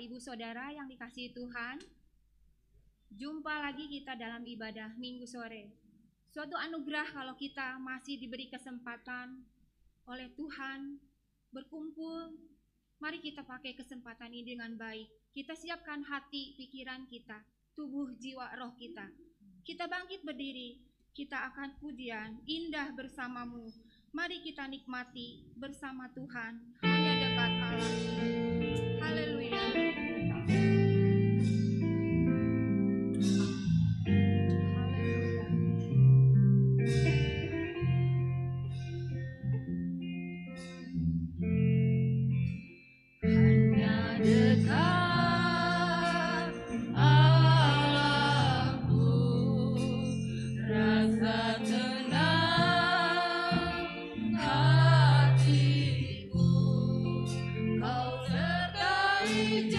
Ibu saudara yang dikasihi Tuhan, jumpa lagi kita dalam ibadah Minggu sore. Suatu anugerah kalau kita masih diberi kesempatan oleh Tuhan berkumpul. Mari kita pakai kesempatan ini dengan baik. Kita siapkan hati, pikiran kita, tubuh, jiwa, roh kita. Kita bangkit berdiri, kita akan pujian indah bersamamu. Mari kita nikmati bersama Tuhan, hanya dekat Allah. Haleluya. Kau sertai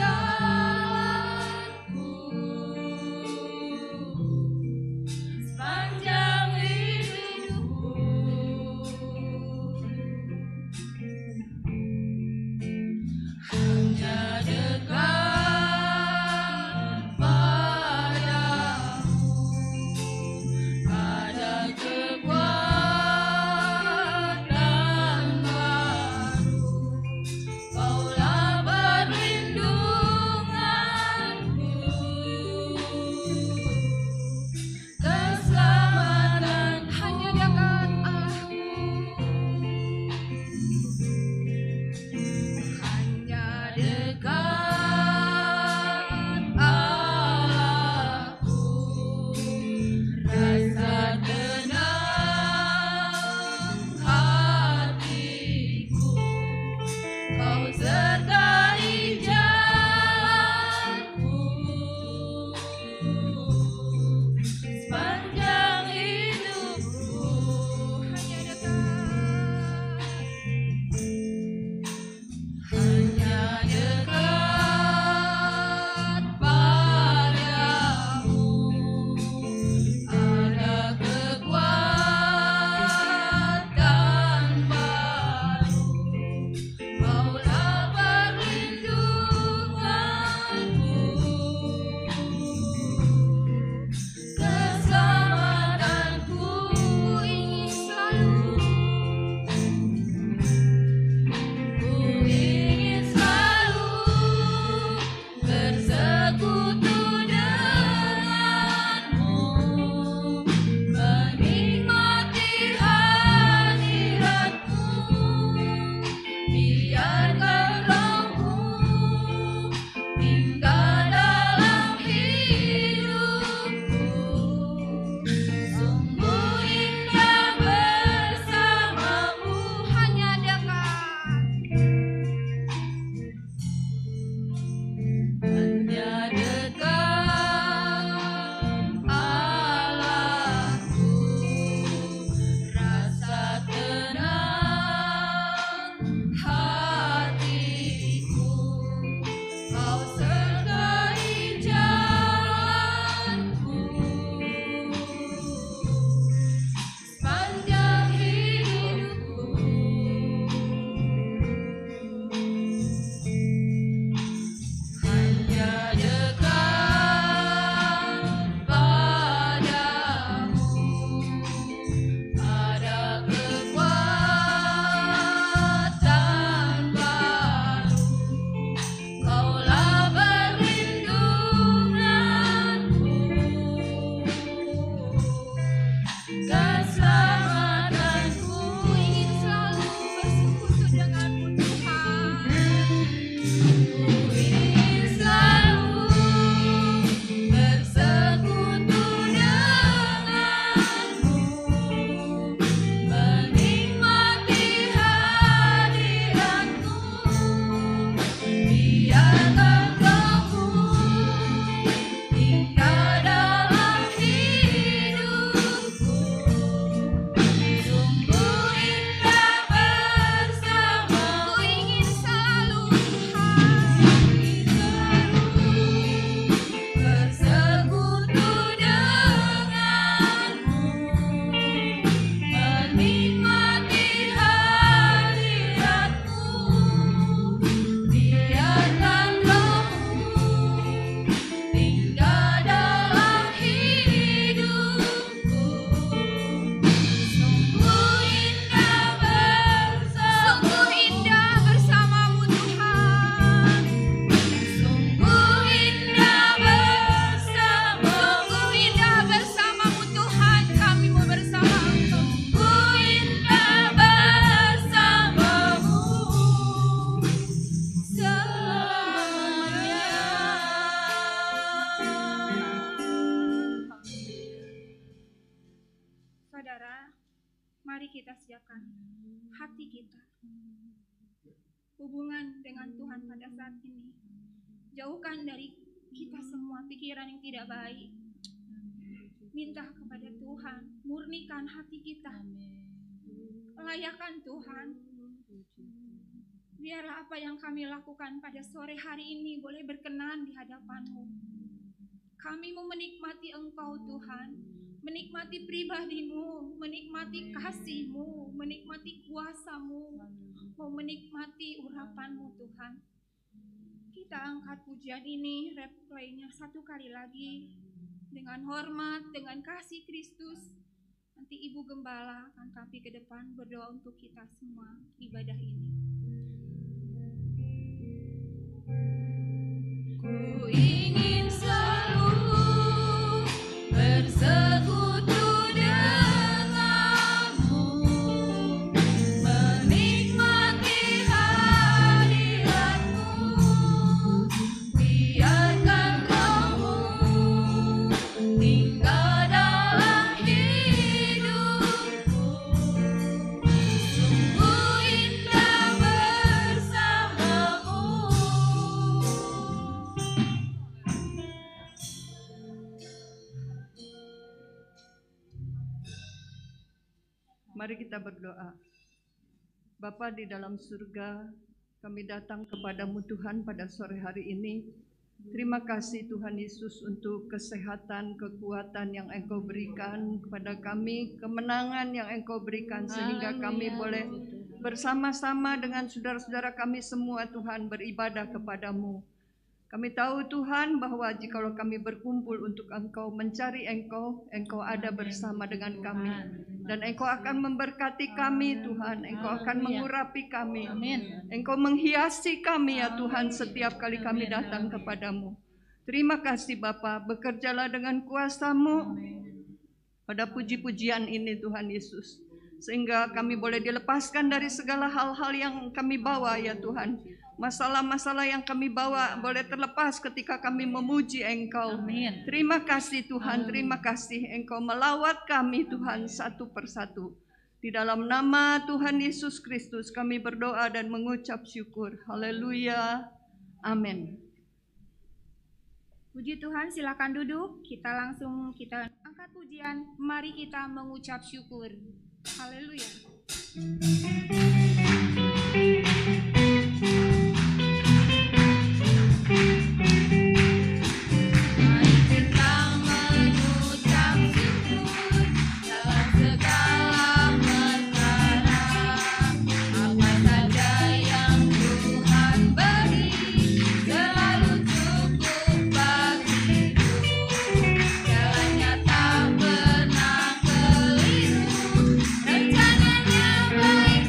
hubungan dengan Tuhan pada saat ini. Jauhkan dari kita semua pikiran yang tidak baik. Minta kepada Tuhan, murnikan hati kita. Layakan Tuhan. Biarlah apa yang kami lakukan pada sore hari ini boleh berkenan di hadapan-Mu. Kami mau menikmati Engkau Tuhan, menikmati pribadi-Mu, menikmati kasih-Mu, menikmati kuasa-Mu, mau menikmati urapan-Mu Tuhan. Kita angkat pujian ini, replaynya satu kali lagi, dengan hormat, dengan kasih Kristus. Nanti Ibu Gembala akan kami ke depan berdoa untuk kita semua ibadah ini. Ku ingin selalu bersekutu denganmu, menikmati hadiratmu, biarkan Roh-Mu tinggal dalam hidupku, sungguh indah bersamamu. Mari kita berdoa. Bapa di dalam surga, kami datang kepadamu Tuhan pada sore hari ini. Terima kasih Tuhan Yesus untuk kesehatan, kekuatan yang Engkau berikan kepada kami, kemenangan yang Engkau berikan sehingga kami boleh bersama-sama dengan saudara-saudara kami semua Tuhan beribadah kepadamu. Kami tahu Tuhan bahwa jikalau kami berkumpul untuk Engkau, mencari Engkau, Engkau ada bersama dengan kami. Dan Engkau akan memberkati kami Tuhan, Engkau akan mengurapi kami. Engkau menghiasi kami ya Tuhan setiap kali kami datang kepadamu. Terima kasih Bapa, bekerjalah dengan kuasa-Mu pada puji-pujian ini Tuhan Yesus. Sehingga kami boleh dilepaskan dari segala hal-hal yang kami bawa ya Tuhan. Masalah-masalah yang kami bawa boleh terlepas ketika kami memuji Engkau. Amin. Terima kasih Tuhan, terima kasih Engkau melawat kami Tuhan satu persatu. Di dalam nama Tuhan Yesus Kristus kami berdoa dan mengucap syukur. Haleluya. Amin. Puji Tuhan, silakan duduk. Kita langsung angkat pujian. Mari kita mengucap syukur. Haleluya. Rencananya baik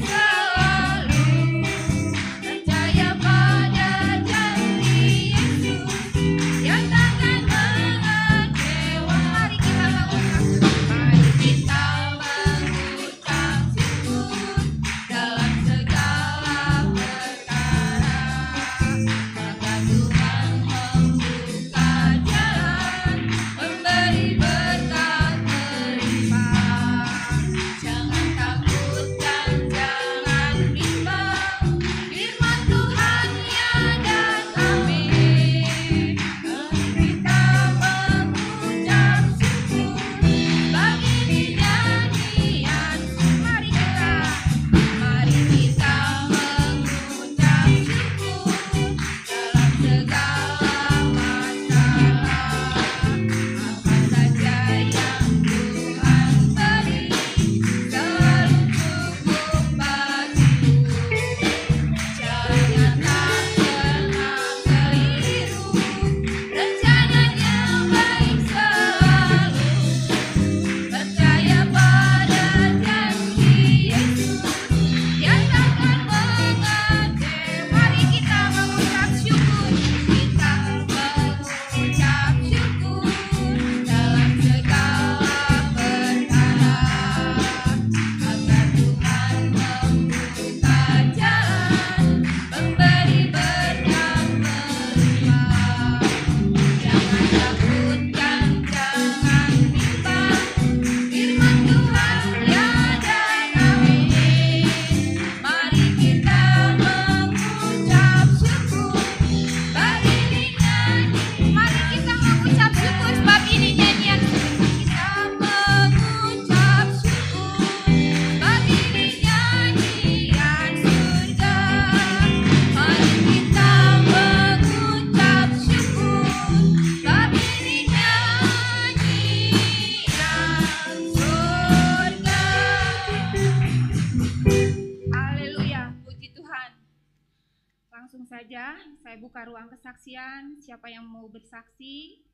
Langsung saja saya buka ruang kesaksian. Siapa yang mau bersaksi,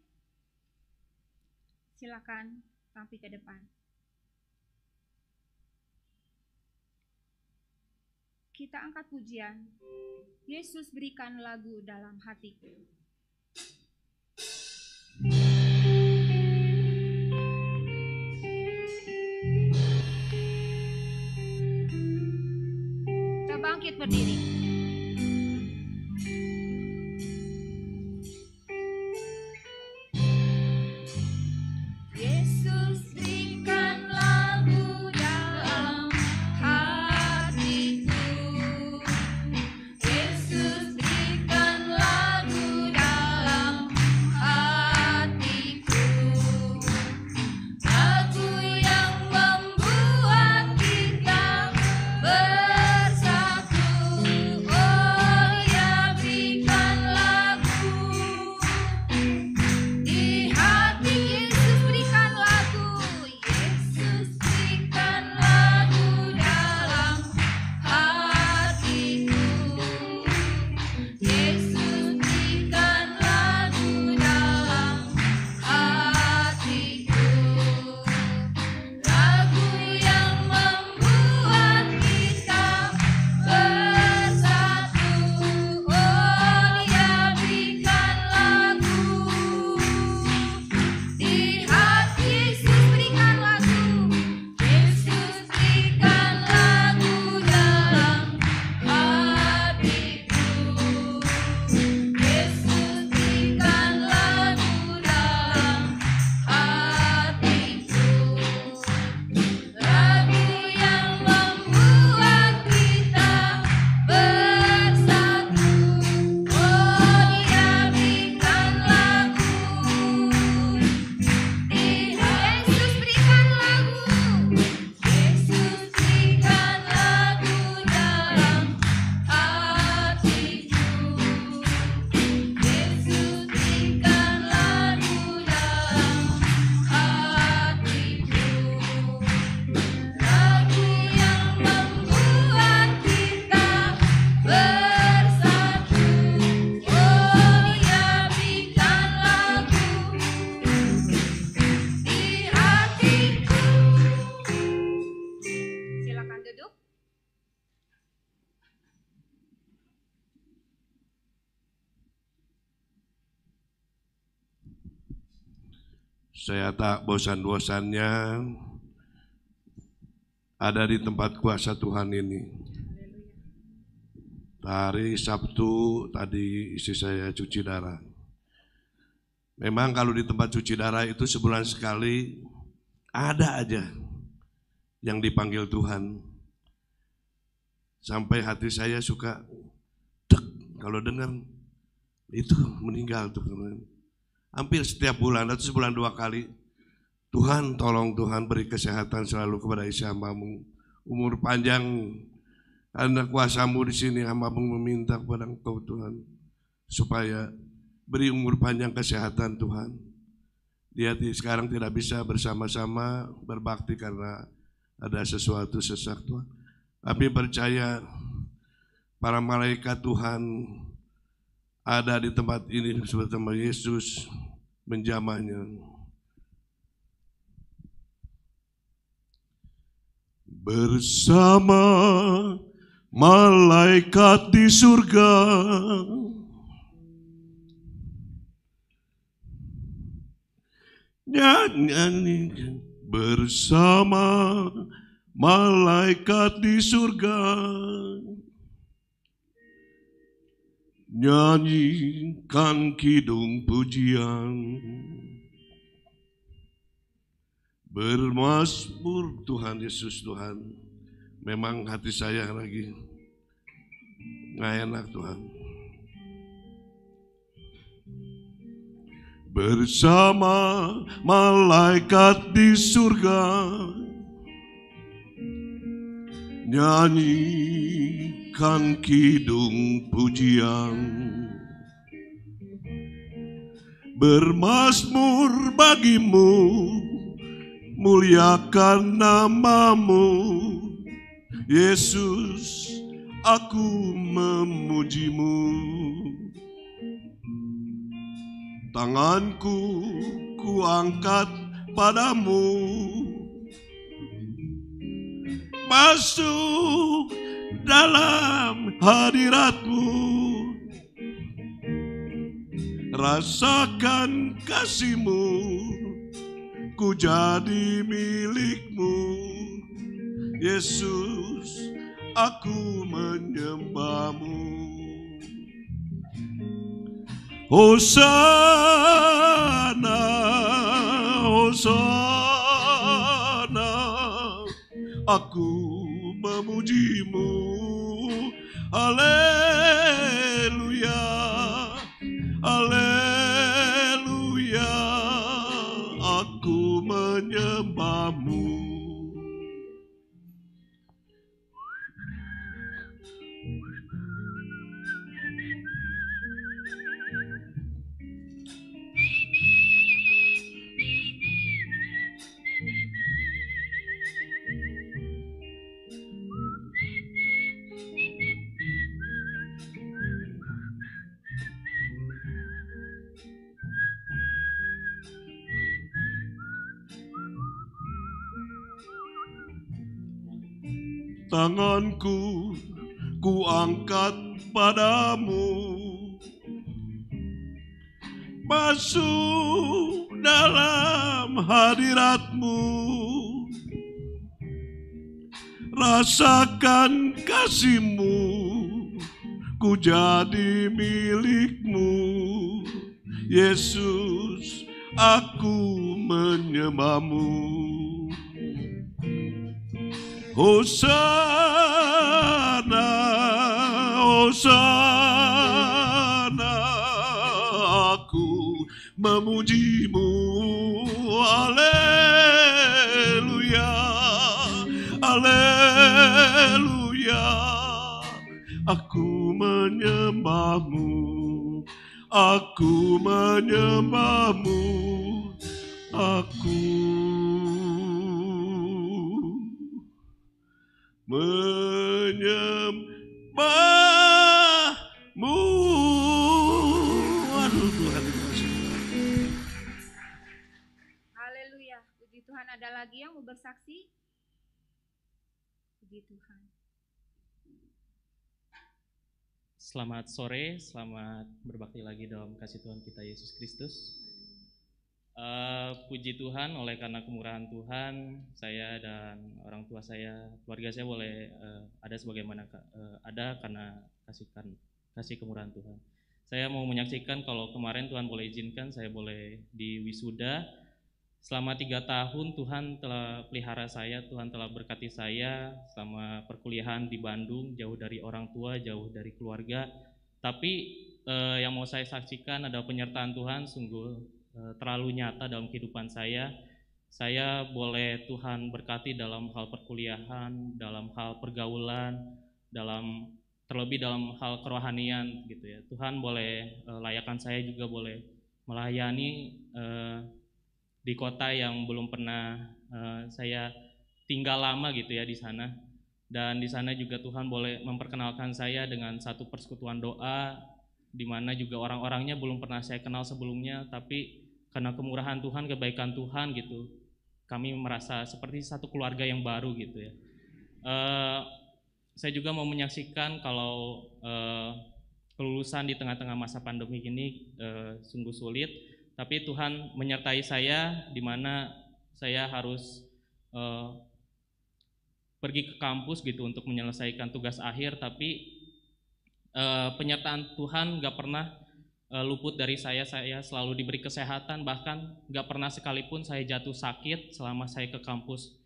silakan tampil ke depan. Kita angkat pujian. Yesus berikan lagu dalam hatiku. Kita bangkit berdiri. Saya tak bosan-bosannya ada di tempat kuasa Tuhan ini. Hari Sabtu tadi istri saya cuci darah. Memang kalau di tempat cuci darah itu sebulan sekali ada aja yang dipanggil Tuhan. Sampai hati saya suka dek kalau dengar itu meninggal tuh. Hampir setiap bulan atau sebulan 2 kali. Tuhan tolong Tuhan beri kesehatan selalu kepada isi hamba-Mu. Umur panjang karena kuasa-Mu di sini hamba-Mu meminta kepada Engkau Tuhan. Supaya beri umur panjang kesehatan Tuhan. Dia sekarang tidak bisa bersama-sama berbakti karena ada sesuatu sesak Tuhan. Kami percaya para malaikat Tuhan ada di tempat ini bersama Yesus menjamahnya. Bersama malaikat di surga, nyanyi bersama malaikat di surga. Nyanyikan kidung pujian, bermazmur Tuhan Yesus Tuhan. Memang hati saya lagi nggak enak Tuhan. Bersama malaikat di surga, nyanyikan kidung pujian, bermazmur bagimu, muliakan namamu, Yesus aku memujimu. Tanganku kuangkat padamu, masuk dalam hadiratmu, rasakan kasihmu, ku jadi milikmu. Yesus, aku menyembahmu. Hosana, Hosana, aku memujimu. Haleluya, haleluya, aku menyembahmu. Tanganku kuangkat padamu, masuk dalam hadiratmu, rasakan kasihmu, ku jadi milikmu. Yesus, aku menyembahmu. Hosana, Hosana, aku memujimu. Haleluya, haleluya, aku menyembahmu. Aku menyembahmu. Aku menyembahmu. Aduh Tuhan, terima kasih. Haleluya. Puji Tuhan, ada lagi yang mau bersaksi? Puji Tuhan. Selamat sore, selamat berbakti lagi dalam kasih Tuhan kita Yesus Kristus. Puji Tuhan, oleh karena kemurahan Tuhan, saya dan orang tua saya, keluarga saya boleh ada sebagaimana ada karena kasih kemurahan Tuhan. Saya mau menyaksikan kalau kemarin Tuhan boleh izinkan saya boleh di wisuda. Selama 3 tahun Tuhan telah pelihara saya, Tuhan telah berkati saya selama perkuliahan di Bandung, jauh dari orang tua, jauh dari keluarga. Tapi yang mau saya saksikan adalah penyertaan Tuhan sungguh terlalu nyata dalam kehidupan saya. Saya boleh Tuhan berkati dalam hal perkuliahan, dalam hal pergaulan, terlebih dalam hal kerohanian gitu ya. Tuhan boleh layakkan saya juga boleh melayani di kota yang belum pernah saya tinggal lama gitu ya di sana. Dan di sana juga Tuhan boleh memperkenalkan saya dengan satu persekutuan doa, di mana juga orang-orangnya belum pernah saya kenal sebelumnya, tapi karena kemurahan Tuhan, kebaikan Tuhan gitu, kami merasa seperti satu keluarga yang baru gitu ya. Saya juga mau menyaksikan kalau kelulusan di tengah-tengah masa pandemi ini sungguh sulit, tapi Tuhan menyertai saya di mana saya harus pergi ke kampus gitu untuk menyelesaikan tugas akhir, tapi penyertaan Tuhan gak pernah luput dari saya selalu diberi kesehatan, bahkan gak pernah sekalipun saya jatuh sakit selama saya ke kampus.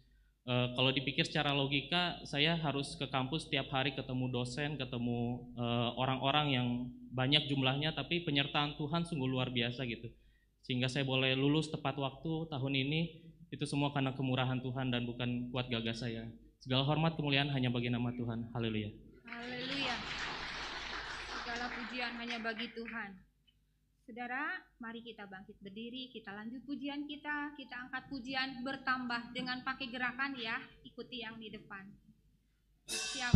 Kalau dipikir secara logika, saya harus ke kampus setiap hari ketemu dosen, ketemu orang-orang yang banyak jumlahnya, tapi penyertaan Tuhan sungguh luar biasa gitu. Sehingga saya boleh lulus tepat waktu tahun ini, itu semua karena kemurahan Tuhan dan bukan kuat gagah saya. Segala hormat kemuliaan hanya bagi nama Tuhan. Haleluya. Haleluya. Segala pujian hanya bagi Tuhan. Saudara, mari kita bangkit berdiri, kita lanjut pujian kita angkat pujian bertambah dengan pakai gerakan ya, ikuti yang di depan. Siap.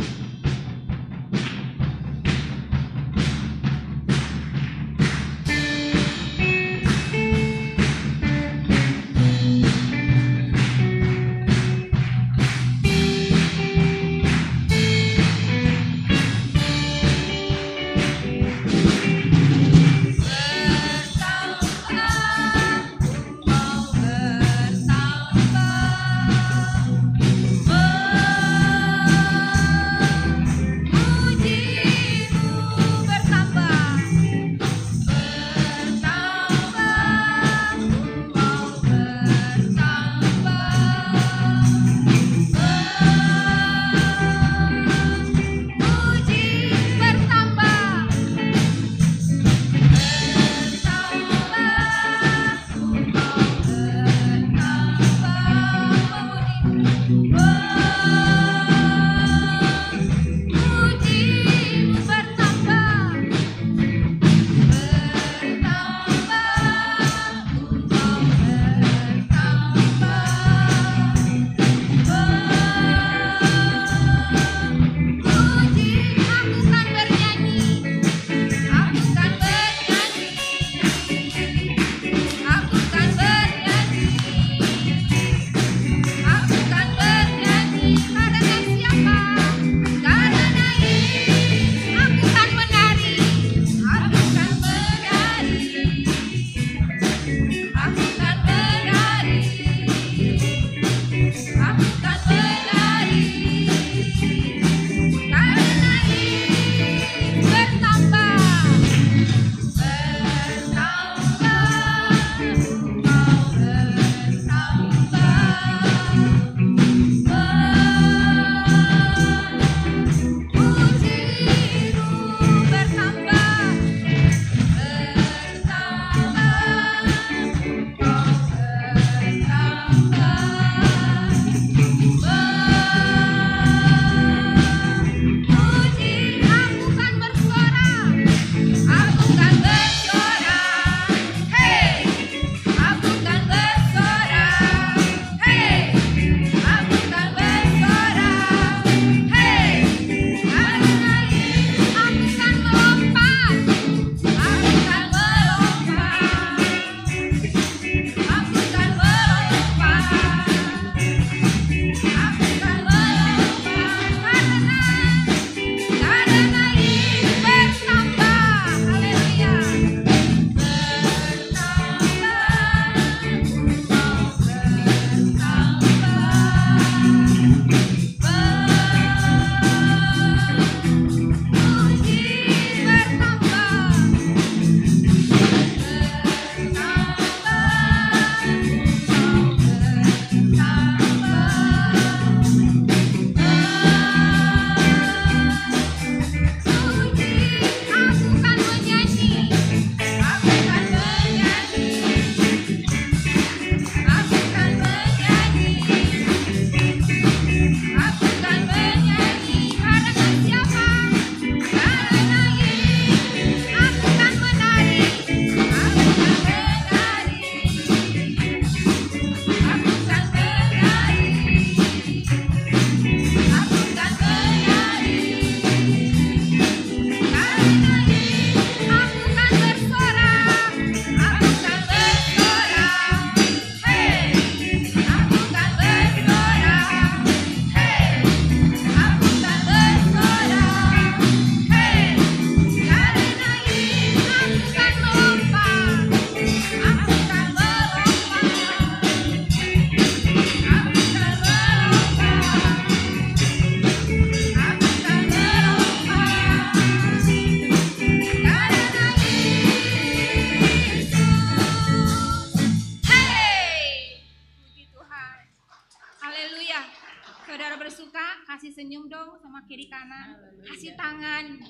kiri kanan, kasih tangan,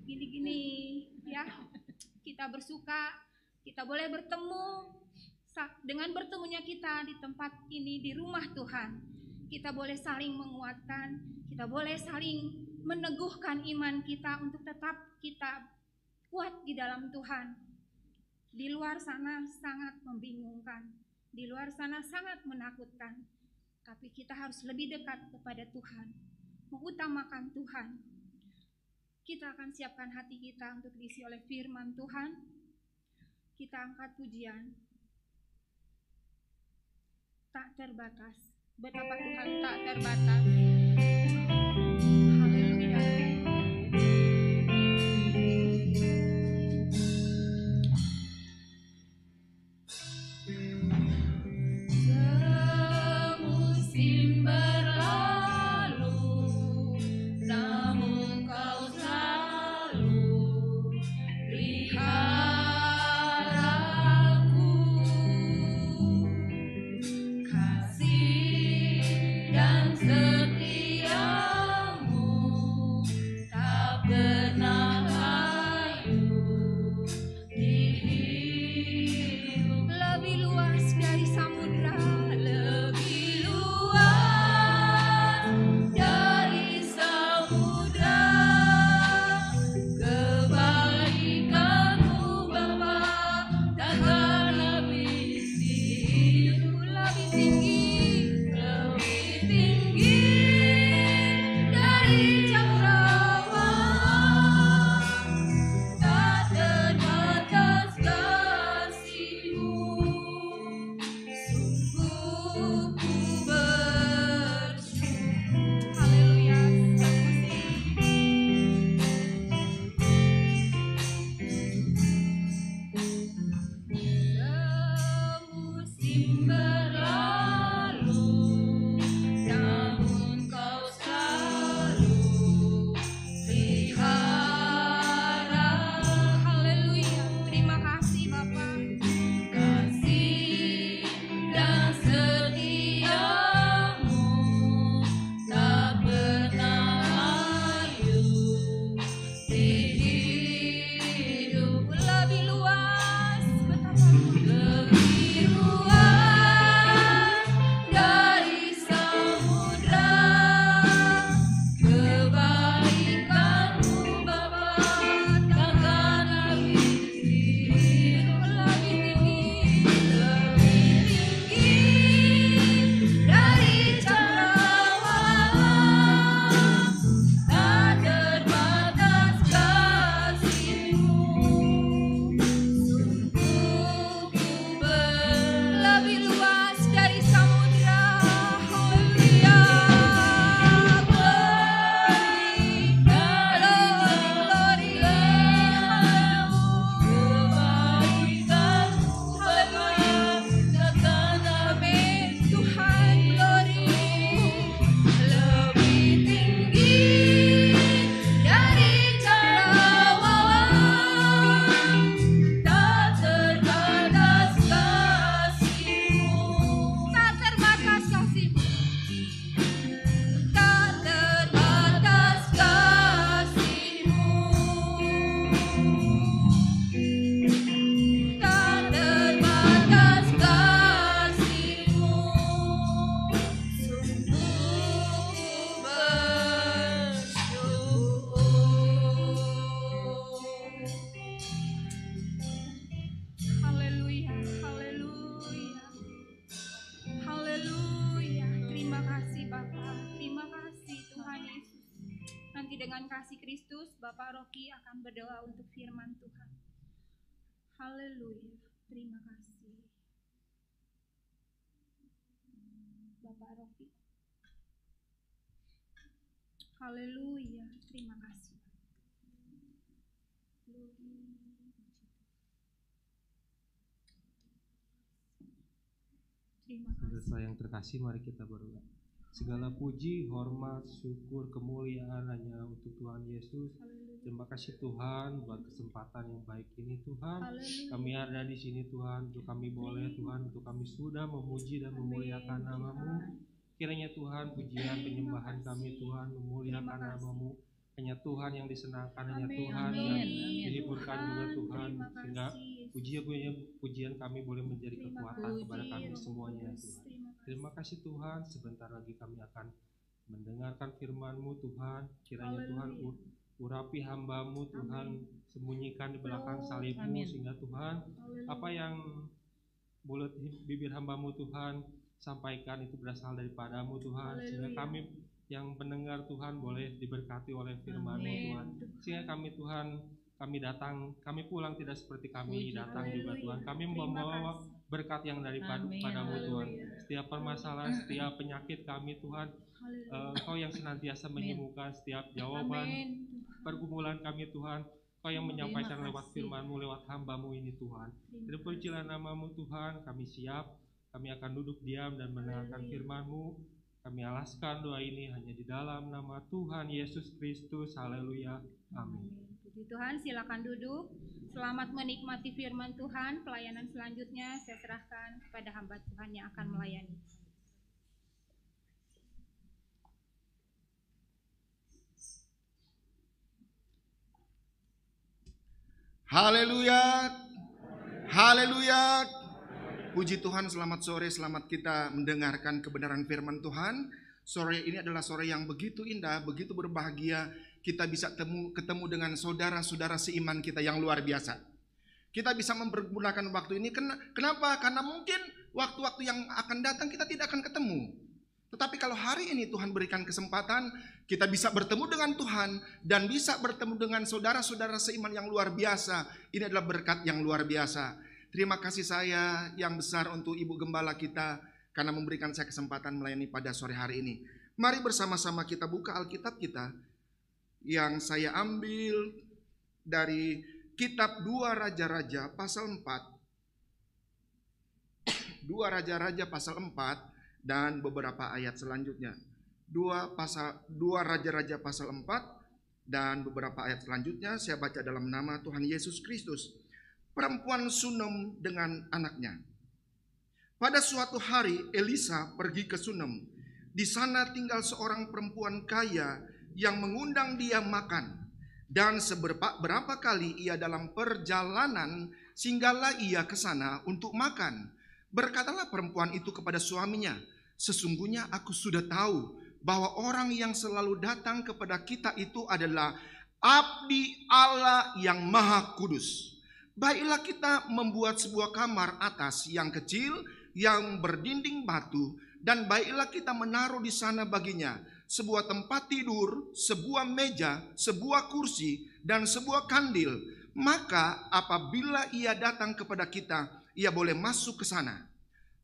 gini-gini ya. Kita bersuka, kita boleh bertemu. Dengan bertemunya kita di tempat ini, di rumah Tuhan, kita boleh saling menguatkan, kita boleh saling meneguhkan iman kita untuk tetap kita kuat di dalam Tuhan. Di luar sana sangat membingungkan, di luar sana sangat menakutkan, tapi kita harus lebih dekat kepada Tuhan, mengutamakan Tuhan. Kita akan siapkan hati kita untuk diisi oleh firman Tuhan. Kita angkat pujian. Tak terbatas, betapa Tuhan tak terbatas. Haleluya. Semusim berlalu, namun Kau selalu pelihara aku. Kasih dan setiamu tak pernah layu di hidup. Lebih luas dari samudra, Lebih luas dari samudra, kebaikan-Mu Bapa takkan habis di hidup. lebih tinggi Lebih tinggi dari cakrawala, tak terbatas kasih-Mu. Sungguh ku bersyukur. Haleluya. Semusim berlalu, namun Kau selalu pelihara. Haleluya. Terima kasih Bapa. Kasih dan setiamu tak pernah layu di hidup. Lebih luas, betapa Lebih luas dari samudra, kebaikan-Mu Bapa takkan habis di hidup. lebih tinggi Lebih tinggi dari cakrawala, tak terbatas kasih-Mu. Sungguh ku lebih luas dari samudra. Haleluya. Glory, kebaikan-Mu Bapa takkan habis Tuhan, glory. lebih tinggi dari cakrawala, tak terbatas kasih-Mu. Tak terbatas kasih-Mu. Tak terbatas kasih-Mu. Tak terbatas kasih-Mu. Sungguh ku bersyukur. Haleluya, haleluya. Haleluya. Terima kasih Bapa. Terima kasih Tuhan Yesus. Nanti dengan kasih Kristus, Bapak Rocky akan berdoa untuk firman Tuhan. Haleluya. Terima kasih. Bapak Rocky. Haleluya. Terima kasih. Terima kasih. Saudara yang terkasih, mari kita berdoa. Segala puji, hormat, syukur, kemuliaan hanya untuk Tuhan Yesus. Haleluya. Terima kasih Tuhan buat kesempatan yang baik ini Tuhan. Haleluya. Kami ada di sini Tuhan, untuk kami boleh Tuhan, untuk kami sudah memuji dan memuliakan nama-Mu. Kiranya Tuhan pujian penyembahan kami Tuhan memuliakan nama-Mu. Hanya Tuhan yang disenangkan, hanya Tuhan yang dihiburkan juga Tuhan, sehingga pujian kami boleh menjadi kekuatan kepada kami semuanya Tuhan. Terima kasih Tuhan, sebentar lagi kami akan mendengarkan firman-Mu Tuhan. Kiranya Tuhan urapi hamba-Mu Tuhan, sembunyikan di belakang salib-Mu, sehingga Tuhan apa yang mulut bibir hamba-Mu Tuhan sampaikan itu berasal daripada-Mu Tuhan, sehingga kami yang mendengar Tuhan boleh diberkati oleh firman-Mu Tuhan, sehingga kami Tuhan, kami pulang tidak seperti kami datang juga Tuhan. Kami membawa berkat yang daripada-Mu Tuhan. Setiap permasalahan, setiap penyakit kami Tuhan, Engkau yang senantiasa menyembuhkan setiap jawaban pergumulan kami Tuhan. Engkau yang menyampaikan lewat firman-Mu, lewat hamba-Mu ini Tuhan. Terpujilah nama-Mu Tuhan, kami siap, kami akan duduk diam dan mendengarkan firman-Mu. Kami alaskan doa ini hanya di dalam nama Tuhan Yesus Kristus. Haleluya. Amin. Puji Tuhan, silakan duduk. Selamat menikmati firman Tuhan. Pelayanan selanjutnya saya serahkan kepada hamba Tuhan yang akan melayani. Haleluya. Haleluya. Puji Tuhan, selamat sore, selamat kita mendengarkan kebenaran firman Tuhan. Sore ini adalah sore yang begitu indah, begitu berbahagia. Kita bisa ketemu dengan saudara-saudara seiman kita yang luar biasa. Kita bisa mempergunakan waktu ini. Kenapa? Karena mungkin waktu-waktu yang akan datang kita tidak akan ketemu. Tetapi kalau hari ini Tuhan berikan kesempatan, kita bisa bertemu dengan Tuhan dan bisa bertemu dengan saudara-saudara seiman yang luar biasa. Ini adalah berkat yang luar biasa. Terima kasih saya yang besar untuk Ibu Gembala kita karena memberikan saya kesempatan melayani pada sore hari ini. Mari bersama-sama kita buka Alkitab kita yang saya ambil dari kitab 2 Raja-Raja pasal 4. 2 Raja-Raja pasal 4 dan beberapa ayat selanjutnya. 2 Raja-Raja pasal 4 dan beberapa ayat selanjutnya saya baca dalam nama Tuhan Yesus Kristus. Perempuan Sunem dengan anaknya. Pada suatu hari Elisa pergi ke Sunem. Di sana tinggal seorang perempuan kaya yang mengundang dia makan. Dan berapa kali ia dalam perjalanan singgahlah ia ke sana untuk makan. Berkatalah perempuan itu kepada suaminya, sesungguhnya aku sudah tahu bahwa orang yang selalu datang kepada kita itu adalah abdi Allah yang Maha Kudus. Baiklah kita membuat sebuah kamar atas yang kecil yang berdinding batu, dan baiklah kita menaruh di sana baginya sebuah tempat tidur, sebuah meja, sebuah kursi, dan sebuah kandil. Maka apabila ia datang kepada kita, ia boleh masuk ke sana.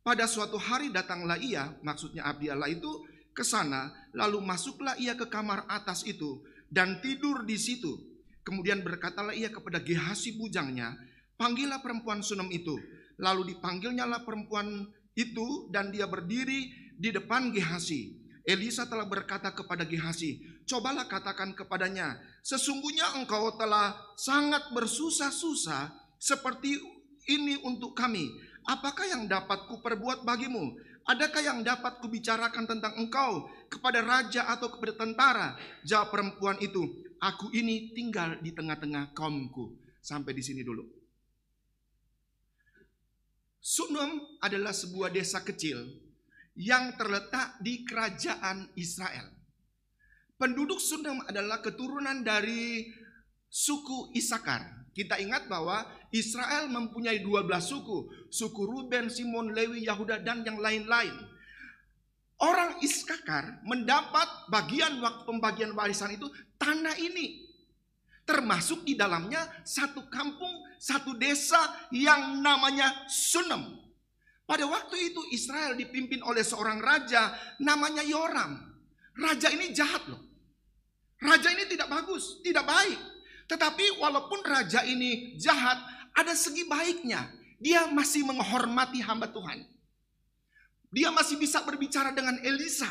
Pada suatu hari datanglah ia, maksudnya abdi Allah itu, ke sana, lalu masuklah ia ke kamar atas itu dan tidur di situ. Kemudian berkatalah ia kepada Gehasi bujangnya, panggillah perempuan Sunem itu. Lalu dipanggilnyalah perempuan itu dan dia berdiri di depan Gehasi. Elisa telah berkata kepada Gehasi, cobalah katakan kepadanya, sesungguhnya engkau telah sangat bersusah-susah seperti ini untuk kami. Apakah yang dapat kuperbuat bagimu? Adakah yang dapat kubicarakan tentang engkau kepada raja atau kepada tentara? Jawab perempuan itu, aku ini tinggal di tengah-tengah kaumku. Sampai di sini dulu. Sunem adalah sebuah desa kecil yang terletak di kerajaan Israel. Penduduk Sunem adalah keturunan dari suku Isakar. Kita ingat bahwa Israel mempunyai 12 suku. Suku Ruben, Simon, Lewi, Yahuda, dan yang lain-lain. Orang Isakar mendapat pembagian warisan itu tanah ini. Termasuk di dalamnya satu kampung, satu desa yang namanya Sunem. Pada waktu itu Israel dipimpin oleh seorang raja namanya Yoram. Raja ini jahat loh. Raja ini tidak bagus, tidak baik. Tetapi walaupun raja ini jahat, ada segi baiknya. Dia masih menghormati hamba Tuhan. Dia masih bisa berbicara dengan Elisa.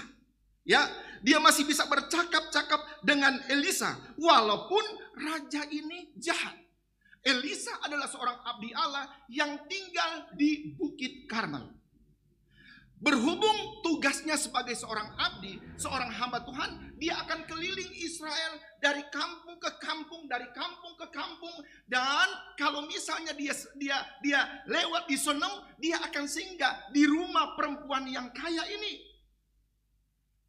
Ya, dia masih bisa bercakap-cakap dengan Elisa. Walaupun raja ini jahat. Elisa adalah seorang abdi Allah yang tinggal di Bukit Karmel. Berhubung tugasnya sebagai seorang abdi, seorang hamba Tuhan, dia akan keliling Israel dari kampung ke kampung, dan kalau misalnya dia lewat di Sunem, dia akan singgah di rumah perempuan yang kaya ini.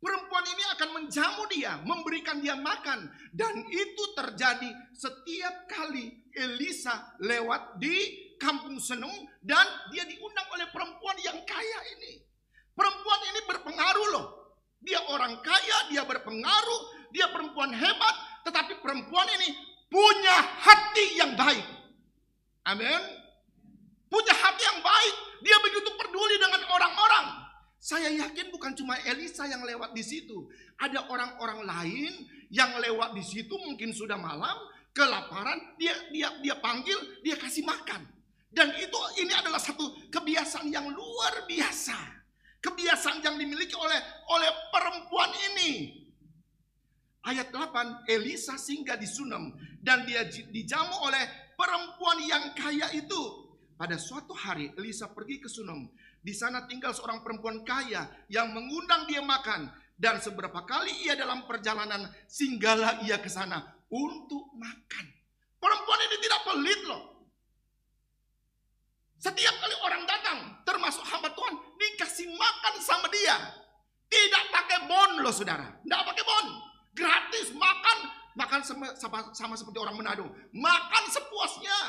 Perempuan ini akan menjamu dia, memberikan dia makan, dan itu terjadi setiap kali Elisa lewat di kampung Sunem dan dia diundang oleh perempuan yang kaya ini. Perempuan ini berpengaruh loh. Dia orang kaya, dia berpengaruh, dia perempuan hebat, tetapi perempuan ini punya hati yang baik. Amin. Punya hati yang baik. Dia begitu peduli dengan orang-orang. Saya yakin bukan cuma Elisa yang lewat di situ. Ada orang-orang lain yang lewat di situ, mungkin sudah malam, kelaparan, dia panggil, dia kasih makan. Dan ini adalah satu kebiasaan yang luar biasa. Kebiasaan yang dimiliki oleh perempuan ini. Ayat 8, Elisa singgah di Sunem dan dia dijamu oleh perempuan yang kaya itu. Pada suatu hari Elisa pergi ke Sunem. Di sana tinggal seorang perempuan kaya yang mengundang dia makan. Dan seberapa kali ia dalam perjalanan, singgahlah ia ke sana untuk makan. Perempuan ini tidak pelit loh. Setiap kali orang datang, termasuk hamba Tuhan, dikasih makan sama dia. Tidak pakai bon loh saudara. Tidak pakai bon. Gratis makan. Makan sama seperti orang Manado. Makan sepuasnya.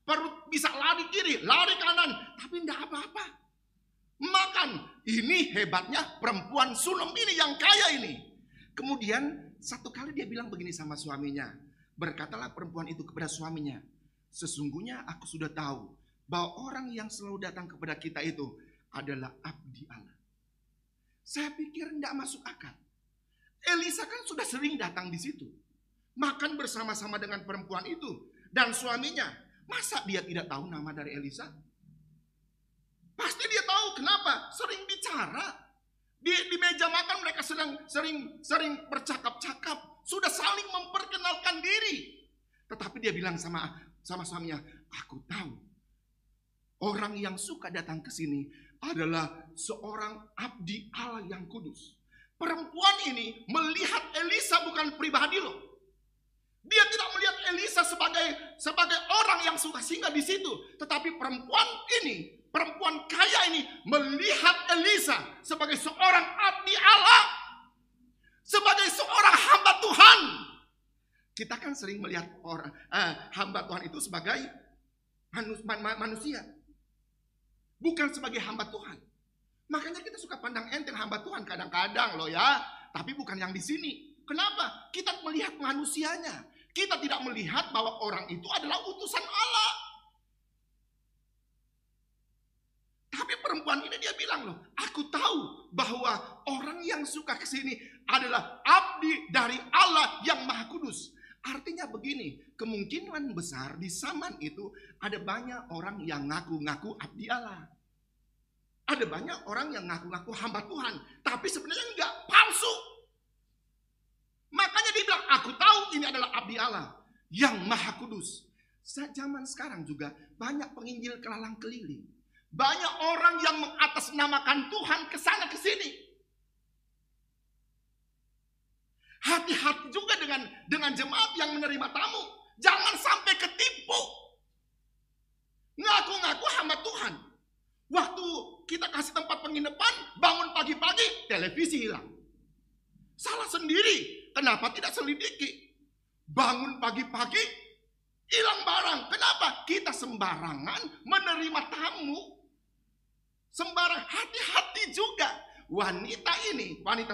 Perut bisa lari kiri, lari kanan. Tapi tidak apa-apa. Makan. Ini hebatnya perempuan Sunem ini yang kaya ini. Kemudian satu kali dia bilang begini sama suaminya. Berkatalah perempuan itu kepada suaminya. Sesungguhnya aku sudah tahu bahwa orang yang selalu datang kepada kita itu adalah abdi Allah. Saya pikir tidak masuk akal. Elisa kan sudah sering datang di situ. Makan bersama-sama dengan perempuan itu. Dan suaminya. Masa dia tidak tahu nama dari Elisa? Pasti dia tahu. Kenapa? Sering bicara. Di meja makan mereka sering bercakap-cakap. Sudah saling memperkenalkan diri. Tetapi dia bilang sama suaminya, aku tahu. Orang yang suka datang ke sini adalah seorang abdi Allah yang kudus. Perempuan ini melihat Elisa bukan pribadi loh. Dia tidak melihat Elisa sebagai orang yang suka singgah di situ. Tetapi perempuan kaya ini melihat Elisa sebagai seorang abdi Allah. Sebagai seorang hamba Tuhan. Kita kan sering melihat hamba Tuhan itu sebagai manusia. Bukan sebagai hamba Tuhan. Makanya kita suka pandang enteng hamba Tuhan kadang-kadang loh ya. Tapi bukan yang di sini. Kenapa? Kita melihat manusianya. Kita tidak melihat bahwa orang itu adalah utusan Allah. Tapi perempuan ini dia bilang loh, aku tahu bahwa orang yang suka ke sini adalah abdi dari Allah yang Maha Kudus. Artinya begini, kemungkinan besar di zaman itu ada banyak orang yang ngaku-ngaku abdi Allah. Ada banyak orang yang ngaku-ngaku hamba Tuhan, tapi sebenarnya enggak, palsu. Makanya dia bilang, aku tahu ini adalah abdi Allah yang Maha Kudus. Zaman sekarang juga banyak penginjil kelalang keliling. Banyak orang yang mengatasnamakan Tuhan ke sana ke sini. Hati-hati juga dengan jemaat yang menerima tamu. Jangan sampai ketipu. Ngaku-ngaku hamba Tuhan. Waktu kita kasih tempat penginapan, bangun pagi-pagi, televisi hilang. Salah sendiri. Kenapa tidak selidiki? Bangun pagi-pagi, hilang barang. Kenapa? Kita sembarangan menerima tamu. Sembarang, hati-hati juga. Wanita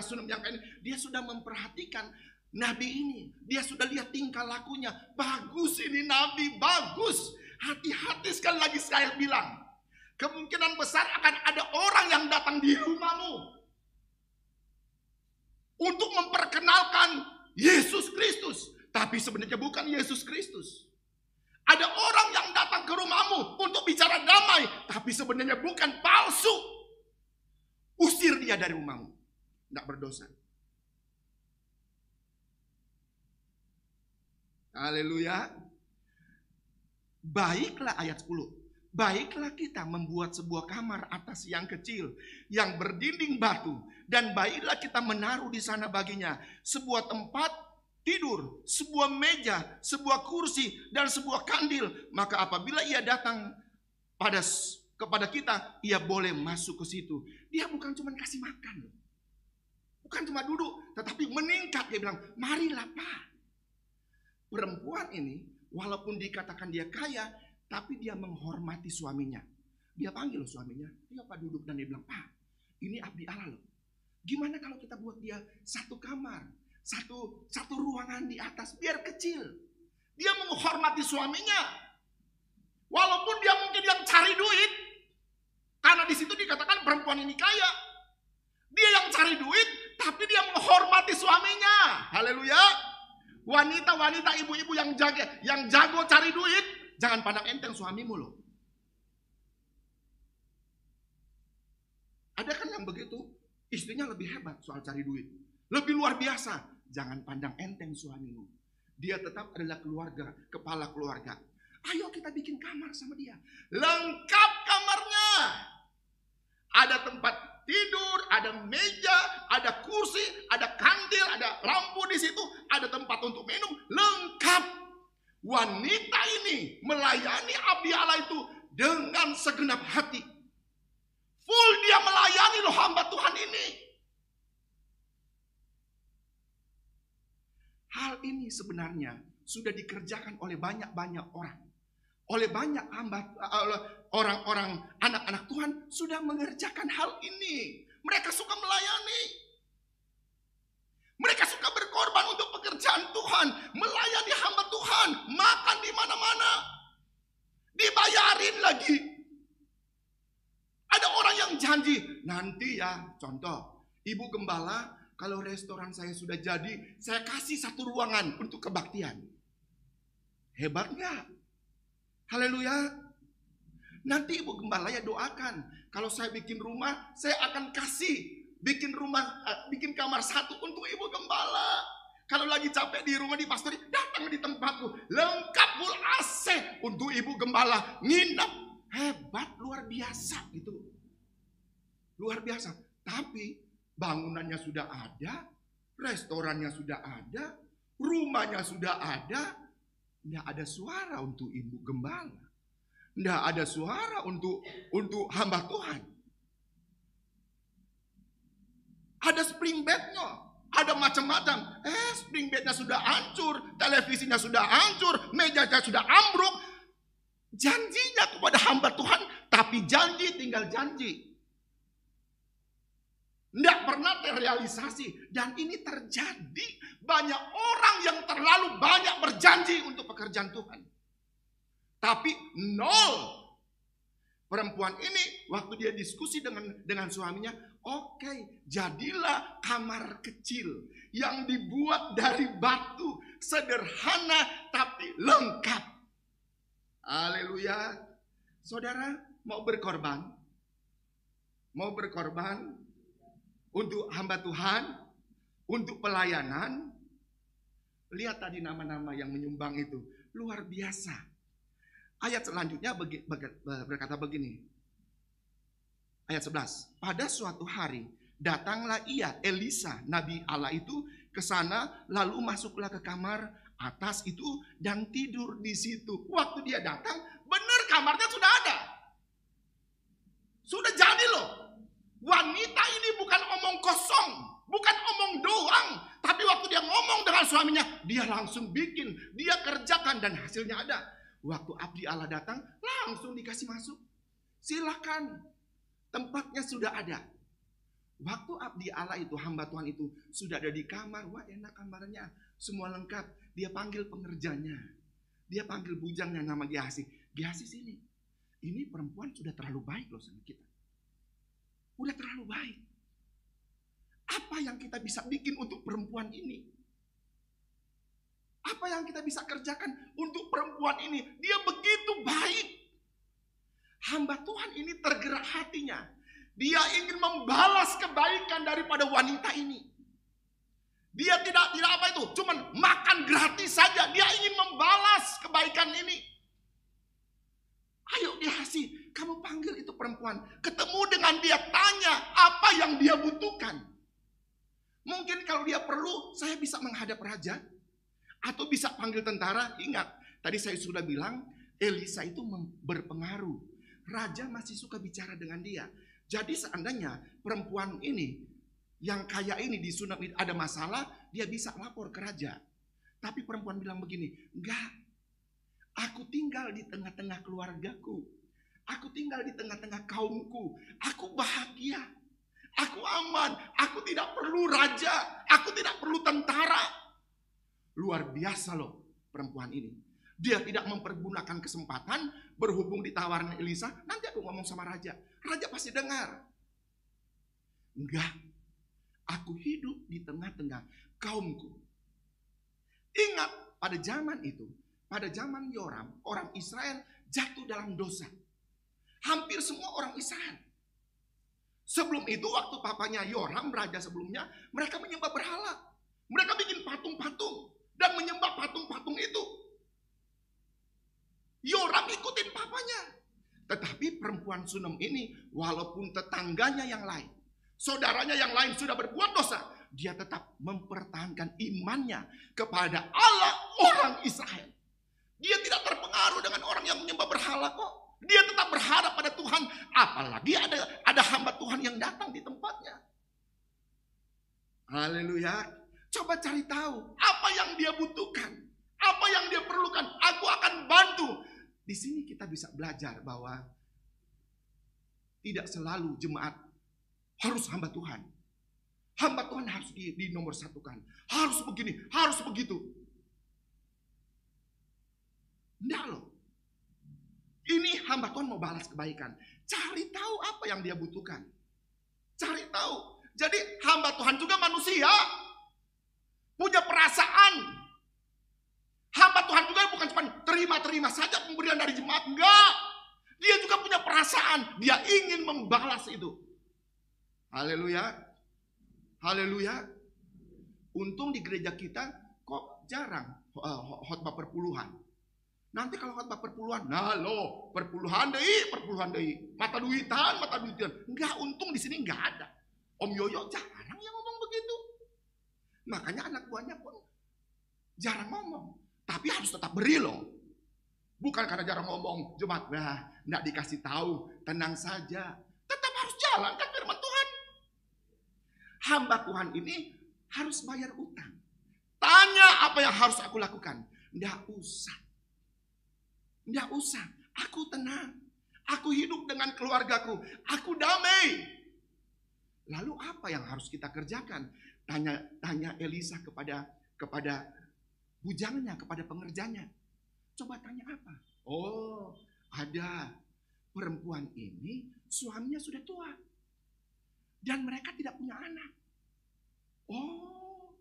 Sunem yang kaya ini, dia sudah memperhatikan nabi ini. Dia sudah lihat tingkah lakunya. Bagus ini nabi, bagus. Hati-hati sekali lagi saya bilang. Kemungkinan besar akan ada orang yang datang di rumahmu. Untuk memperkenalkan Yesus Kristus. Tapi sebenarnya bukan Yesus Kristus. Ada orang yang datang ke rumahmu untuk bicara damai. Tapi sebenarnya bukan, palsu. Usir dia dari rumahmu. Tidak berdosa. Haleluya. Baiklah ayat 10. baiklah kita membuat sebuah kamar atas yang kecil, yang berdinding batu, dan baiklah kita menaruh di sana baginya sebuah tempat tidur, sebuah meja, sebuah kursi, dan sebuah kandil. Maka apabila ia datang kepada kita, ia boleh masuk ke situ. Dia bukan cuma kasih makan, bukan cuma duduk, tetapi meningkat. Dia bilang, marilah Pak. Perempuan ini, walaupun dikatakan dia kaya, tapi dia menghormati suaminya. Dia panggil suaminya, dia Pak duduk, dan dia bilang, Pak, ini abdi Allah loh. Gimana kalau kita buat dia satu kamar, satu ruangan di atas, biar kecil. Dia menghormati suaminya, walaupun dia mungkin yang cari duit, karena di situ dikatakan perempuan ini kaya. Dia yang cari duit, tapi dia menghormati suaminya. Haleluya. Wanita-wanita, ibu-ibu yang jago cari duit, jangan pandang enteng suamimu loh. Ada kan yang begitu, istrinya lebih hebat soal cari duit, lebih luar biasa. Jangan pandang enteng suamimu. Dia tetap adalah keluarga, kepala keluarga. Ayo kita bikin kamar sama dia. Lengkap kamarnya. Ada tempat tidur, ada meja, ada kursi, ada kandil, ada lampu di situ, ada tempat untuk minum, lengkap. Wanita ini melayani abdi Allah itu dengan segenap hati. Full dia melayani loh hamba Tuhan ini. Hal ini sebenarnya sudah dikerjakan oleh banyak-banyak orang. Oleh banyak orang-orang anak-anak Tuhan sudah mengerjakan hal ini. Mereka suka melayani. Mereka suka berkorban untuk pekerjaan Tuhan, melayani hamba Tuhan, makan di mana-mana, dibayarin lagi. Ada orang yang janji, nanti ya, contoh, Ibu Gembala, kalau restoran saya sudah jadi, saya kasih satu ruangan untuk kebaktian. Hebat nggak? Haleluya. Nanti Ibu Gembala ya doakan, kalau saya bikin rumah, saya akan kasih bikin kamar satu untuk Ibu Gembala. Kalau lagi capek di rumah di pastori, datang di tempatku, lengkap full AC untuk Ibu Gembala, nginep. Hebat, luar biasa gitu. Luar biasa. Tapi bangunannya sudah ada, restorannya sudah ada, rumahnya sudah ada, tidak ada suara untuk Ibu Gembala. Tidak ada suara untuk hamba Tuhan. Ada spring bednya, ada macam-macam. Spring bednya sudah hancur, televisinya sudah hancur, mejanya sudah ambruk. Janjinya kepada hamba Tuhan, tapi janji tinggal janji. Tidak pernah terrealisasi. Dan ini terjadi. Banyak orang yang terlalu banyak berjanji untuk pekerjaan Tuhan. Tapi nol. Perempuan ini waktu dia diskusi dengan suaminya, oke, jadilah kamar kecil yang dibuat dari batu, sederhana tapi lengkap. Haleluya. Saudara mau berkorban? Mau berkorban untuk hamba Tuhan, untuk pelayanan? Lihat tadi nama-nama yang menyumbang itu, luar biasa. Ayat selanjutnya berkata begini. Ayat 11. Pada suatu hari datanglah ia, Elisa, nabi Allah itu ke sana, lalu masuklah ke kamar atas itu dan tidur di situ. Waktu dia datang, benar kamarnya sudah ada. Sudah jadi loh. Wanita ini bukan omong kosong, bukan omong doang, tapi waktu dia ngomong dengan suaminya, dia langsung bikin, dia kerjakan dan hasilnya ada. Waktu abdi Allah datang, langsung dikasih masuk. Silakan, tempatnya sudah ada. Waktu abdi Allah itu, hamba Tuhan itu sudah ada di kamar, wah enak kamarnya, semua lengkap. Dia panggil pengerjanya, dia panggil bujangnya, nama Gehazi. Gehazi sini, ini perempuan sudah terlalu baik loh sama kita. Udah terlalu baik. Apa yang kita bisa bikin untuk perempuan ini? Apa yang kita bisa kerjakan untuk perempuan ini? Dia begitu baik. Hamba Tuhan ini tergerak hatinya. Dia ingin membalas kebaikan daripada wanita ini. Dia tidak apa itu, cuman makan gratis saja. Dia ingin membalas kebaikan ini. Ayo Gehazi, panggil itu perempuan, ketemu dengan dia, tanya apa yang dia butuhkan. Mungkin kalau dia perlu, saya bisa menghadap raja, atau bisa panggil tentara. Ingat, tadi saya sudah bilang, Elisa itu berpengaruh. Raja masih suka bicara dengan dia. Jadi seandainya perempuan ini, yang kaya ini di Sunam ada masalah, dia bisa lapor ke raja. Tapi perempuan bilang begini, enggak, aku tinggal di tengah-tengah keluargaku. Aku tinggal di tengah-tengah kaumku. Aku bahagia. Aku aman. Aku tidak perlu raja. Aku tidak perlu tentara. Luar biasa loh perempuan ini. Dia tidak mempergunakan kesempatan berhubung ditawarin Elisa. Nanti aku ngomong sama raja. Raja pasti dengar. Enggak. Aku hidup di tengah-tengah kaumku. Ingat pada zaman itu. Pada zaman Yoram, orang Israel jatuh dalam dosa. Hampir semua orang Israel. Sebelum itu waktu papanya Yoram, raja sebelumnya, mereka menyembah berhala. Mereka bikin patung-patung dan menyembah patung-patung itu. Yoram ikutin papanya. Tetapi perempuan Sunem ini, walaupun tetangganya yang lain, saudaranya yang lain sudah berbuat dosa, dia tetap mempertahankan imannya kepada Allah orang Israel. Dia tidak terpengaruh dengan orang yang menyembah berhala kok. Dia tetap berharap pada Tuhan. Apalagi ada hamba Tuhan yang datang di tempatnya. Haleluya. Coba cari tahu apa yang dia butuhkan. Apa yang dia perlukan. Aku akan bantu. Di sini kita bisa belajar bahwa tidak selalu jemaat harus hamba Tuhan. Hamba Tuhan harus dinomorsatukan. Harus begini, harus begitu. Enggak loh. Ini hamba Tuhan mau balas kebaikan. Cari tahu apa yang dia butuhkan. Cari tahu. Jadi hamba Tuhan juga manusia. Punya perasaan. Hamba Tuhan juga bukan cuma terima-terima saja pemberian dari jemaat. Enggak. Dia juga punya perasaan. Dia ingin membalas itu. Haleluya. Haleluya. Untung di gereja kita kok jarang khotbah perpuluhan. Nanti kalau khotbah perpuluhan, nah lo perpuluhan deh, mata duitan. Enggak, untung di sini enggak ada. Om Yoyo jarang yang ngomong begitu. Makanya anak buahnya pun jarang ngomong. Tapi harus tetap beri loh. Bukan karena jarang ngomong, jemaat, enggak dikasih tahu, tenang saja. Tetap harus jalankan firman Tuhan. Hamba Tuhan ini harus bayar utang. Tanya apa yang harus aku lakukan. Enggak usah. Enggak usah, aku tenang. Aku hidup dengan keluargaku. Aku damai. Lalu apa yang harus kita kerjakan? Tanya Elisa kepada bujangnya, kepada pengerjanya. Coba tanya apa? Oh, ada perempuan ini suaminya sudah tua. Dan mereka tidak punya anak. Oh,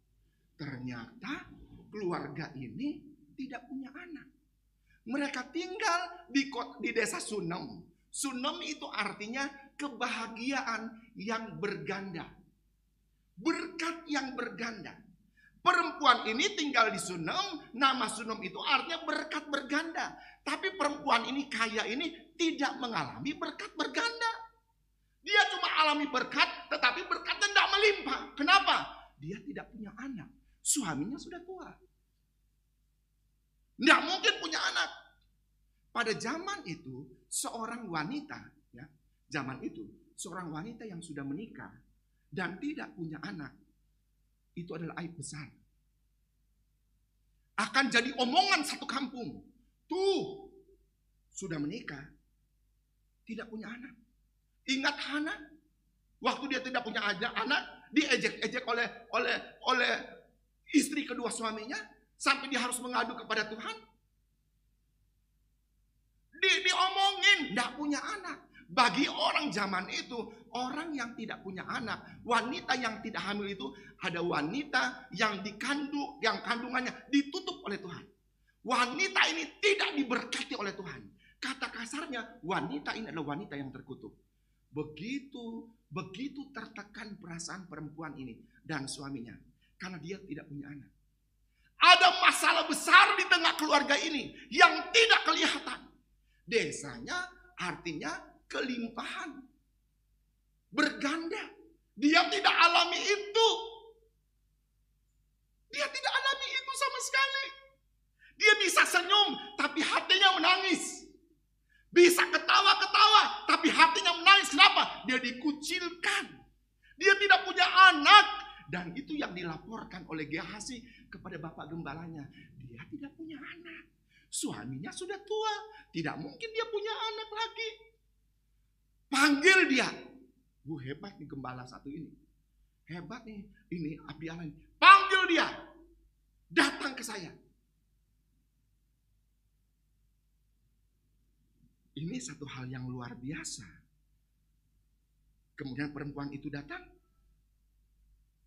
ternyata keluarga ini tidak punya anak. Mereka tinggal di desa Sunem. Sunem itu artinya kebahagiaan yang berganda. Berkat yang berganda. Perempuan ini tinggal di Sunem. Nama Sunem itu artinya berkat berganda. Tapi perempuan ini kaya ini tidak mengalami berkat berganda. Dia cuma alami berkat, tetapi berkatnya tidak melimpah. Kenapa? Dia tidak punya anak. Suaminya sudah tua. Tidak mungkin punya anak. Pada zaman itu, seorang wanita, ya, zaman itu, seorang wanita yang sudah menikah dan tidak punya anak, itu adalah aib besar. Akan jadi omongan satu kampung. Tuh, sudah menikah, tidak punya anak. Ingat Hana, waktu dia tidak punya anak, diejek-ejek oleh istri kedua suaminya. Sampai dia harus mengadu kepada Tuhan. Diomongin, tidak punya anak. Bagi orang zaman itu, orang yang tidak punya anak, wanita yang tidak hamil itu, ada wanita yang dikandung, yang kandungannya ditutup oleh Tuhan. Wanita ini tidak diberkati oleh Tuhan. Kata kasarnya, wanita ini adalah wanita yang terkutuk. Begitu tertekan perasaan perempuan ini dan suaminya. Karena dia tidak punya anak. Ada masalah besar di tengah keluarga ini yang tidak kelihatan. Desanya artinya kelimpahan, berganda. Dia tidak alami itu. Dia tidak alami itu sama sekali. Dia bisa senyum, tapi hatinya menangis. Bisa ketawa-ketawa, tapi hatinya menangis. Kenapa? Dia dikucilkan. Dia tidak punya anak. Dan itu yang dilaporkan oleh Gehazi kepada bapak gembalanya. Dia tidak punya anak. Suaminya sudah tua. Tidak mungkin dia punya anak lagi. Panggil dia. Hebat nih gembala satu ini. Hebat nih. Ini abdi Allah. Panggil dia. Datang ke saya. Ini satu hal yang luar biasa. Kemudian perempuan itu datang.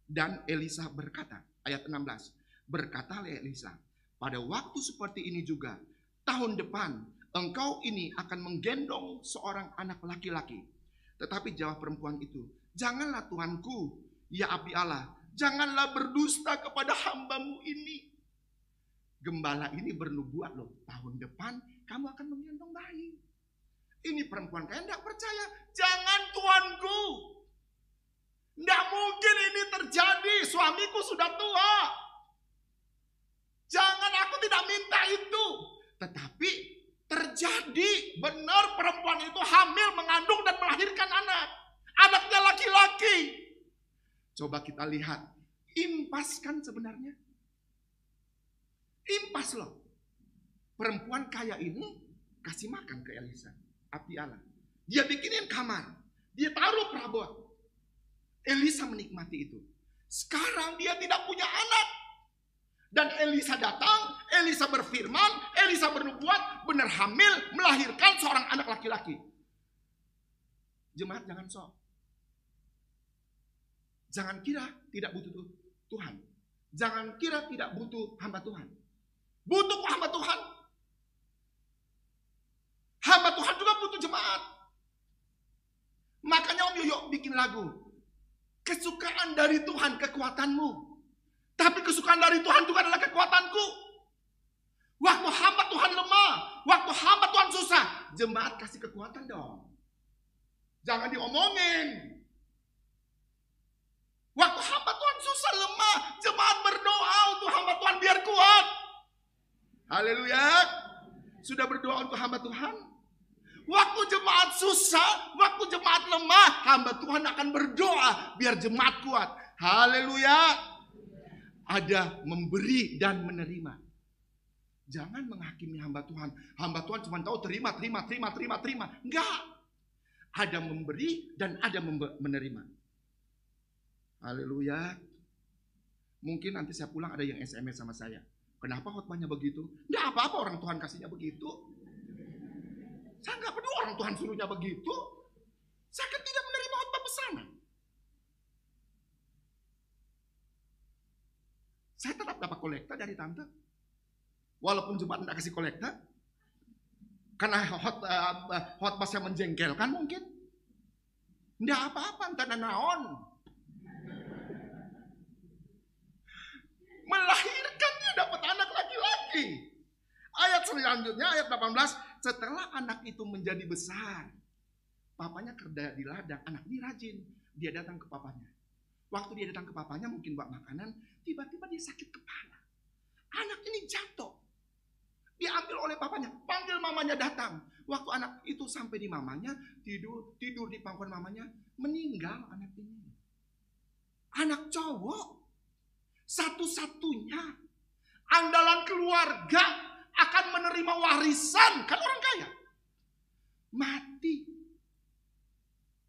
Dan Elisa berkata, ayat 16. Berkatalah Elisa, pada waktu seperti ini juga, tahun depan, engkau ini akan menggendong seorang anak laki-laki. Tetapi jawab perempuan itu, janganlah Tuanku, ya abdi Allah, janganlah berdusta kepada hambamu ini. Gembala ini bernubuat loh, tahun depan kamu akan menggendong bayi. Ini perempuan kaya tidak percaya, jangan Tuanku. Tidak mungkin ini terjadi, suamiku sudah tua. Jangan, aku tidak minta itu. Tetapi terjadi, benar perempuan itu hamil, mengandung dan melahirkan anak. Anaknya laki-laki. Coba kita lihat, impas kan sebenarnya. Impas loh. Perempuan kaya ini kasih makan ke Elisa, abdi Allah. Dia bikinin kamar, dia taruh perabot. Elisa menikmati itu. Sekarang dia tidak punya anak. Dan Elisa datang, Elisa berfirman, Elisa bernubuat, benar hamil, melahirkan seorang anak laki-laki. Jemaat jangan sok. Jangan kira tidak butuh Tuhan. Jangan kira tidak butuh hamba Tuhan. Butuh hamba Tuhan. Hamba Tuhan juga butuh jemaat. Makanya Om Yoyo bikin lagu. Kesukaan dari Tuhan kekuatanmu. Tapi kesukaan dari Tuhan juga adalah kekuatanku. Waktu hamba Tuhan lemah, waktu hamba Tuhan susah, jemaat kasih kekuatan dong. Jangan diomongin. Waktu hamba Tuhan susah, lemah, jemaat berdoa untuk hamba Tuhan biar kuat. Haleluya. Sudah berdoa untuk hamba Tuhan? Waktu jemaat susah, waktu jemaat lemah, hamba Tuhan akan berdoa biar jemaat kuat. Haleluya. Ada memberi dan menerima. Jangan menghakimi hamba Tuhan. Hamba Tuhan cuma tahu terima. Enggak. Ada memberi dan ada menerima. Haleluya. Mungkin nanti saya pulang ada yang SMS sama saya. Kenapa khotbahnya begitu? Enggak apa-apa orang Tuhan kasihnya begitu. Saya enggak peduli orang Tuhan suruhnya begitu. Saya kan tidak menerima khotbah pesanan. Saya tetap dapat kolekta dari tante. Walaupun jemaat tidak kasih kolekta. Karena khotbah saya menjengkelkan mungkin. Tidak apa-apa, entah naon. Melahirkannya dapat anak laki-laki. Ayat selanjutnya, ayat 18. Setelah anak itu menjadi besar. Papanya kerja di ladang, anak ini rajin. Dia datang ke papanya. Waktu dia datang ke papanya mungkin buat makanan, tiba-tiba dia sakit kepala. Anak ini jatuh. Diambil oleh papanya, panggil mamanya datang. Waktu anak itu sampai di mamanya, tidur di pangkuan mamanya, meninggal anak ini. Anak cowok, satu-satunya, andalan keluarga akan menerima warisan, kan orang kaya.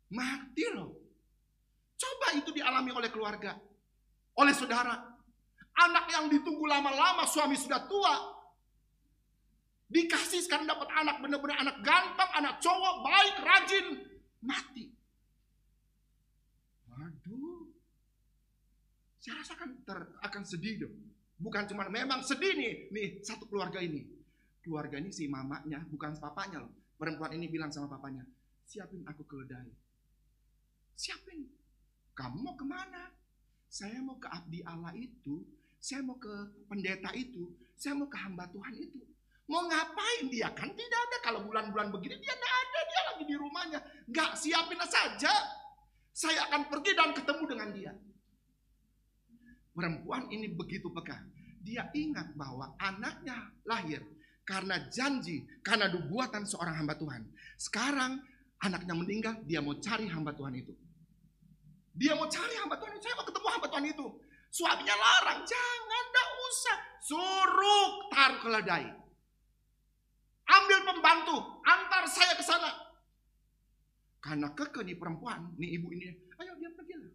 Mati loh. Coba itu dialami oleh keluarga, oleh saudara. Anak yang ditunggu lama-lama, suami sudah tua. Dikasih sekarang dapat anak, benar-benar anak ganteng, anak cowok, baik, rajin. Mati. Waduh. Saya rasakan akan sedih dong. Bukan cuma memang sedih nih satu keluarga ini. Keluarga ini si mamanya, bukan papanya loh. Perempuan ini bilang sama papanya, siapin aku keledai. Siapin. Kamu mau kemana? Saya mau ke abdi Allah itu. Saya mau ke pendeta itu. Saya mau ke hamba Tuhan itu. Mau ngapain dia? Kan tidak ada. Kalau bulan-bulan begini dia tidak ada. Dia lagi di rumahnya. Nggak, siapin saja. Saya akan pergi dan ketemu dengan dia. Perempuan ini begitu peka. Dia ingat bahwa anaknya lahir karena janji, karena nubuatan seorang hamba Tuhan. Sekarang anaknya meninggal, dia mau cari hamba Tuhan itu. Dia mau cari hamba Tuhan itu. Saya mau ketemu hamba Tuhan itu. Suaminya larang, jangan, tidak usah. Suruh taruh keledai. Ambil pembantu, antar saya ke sana. Karena kekeh nih perempuan, nih ibu ini, ayo dia pergilah.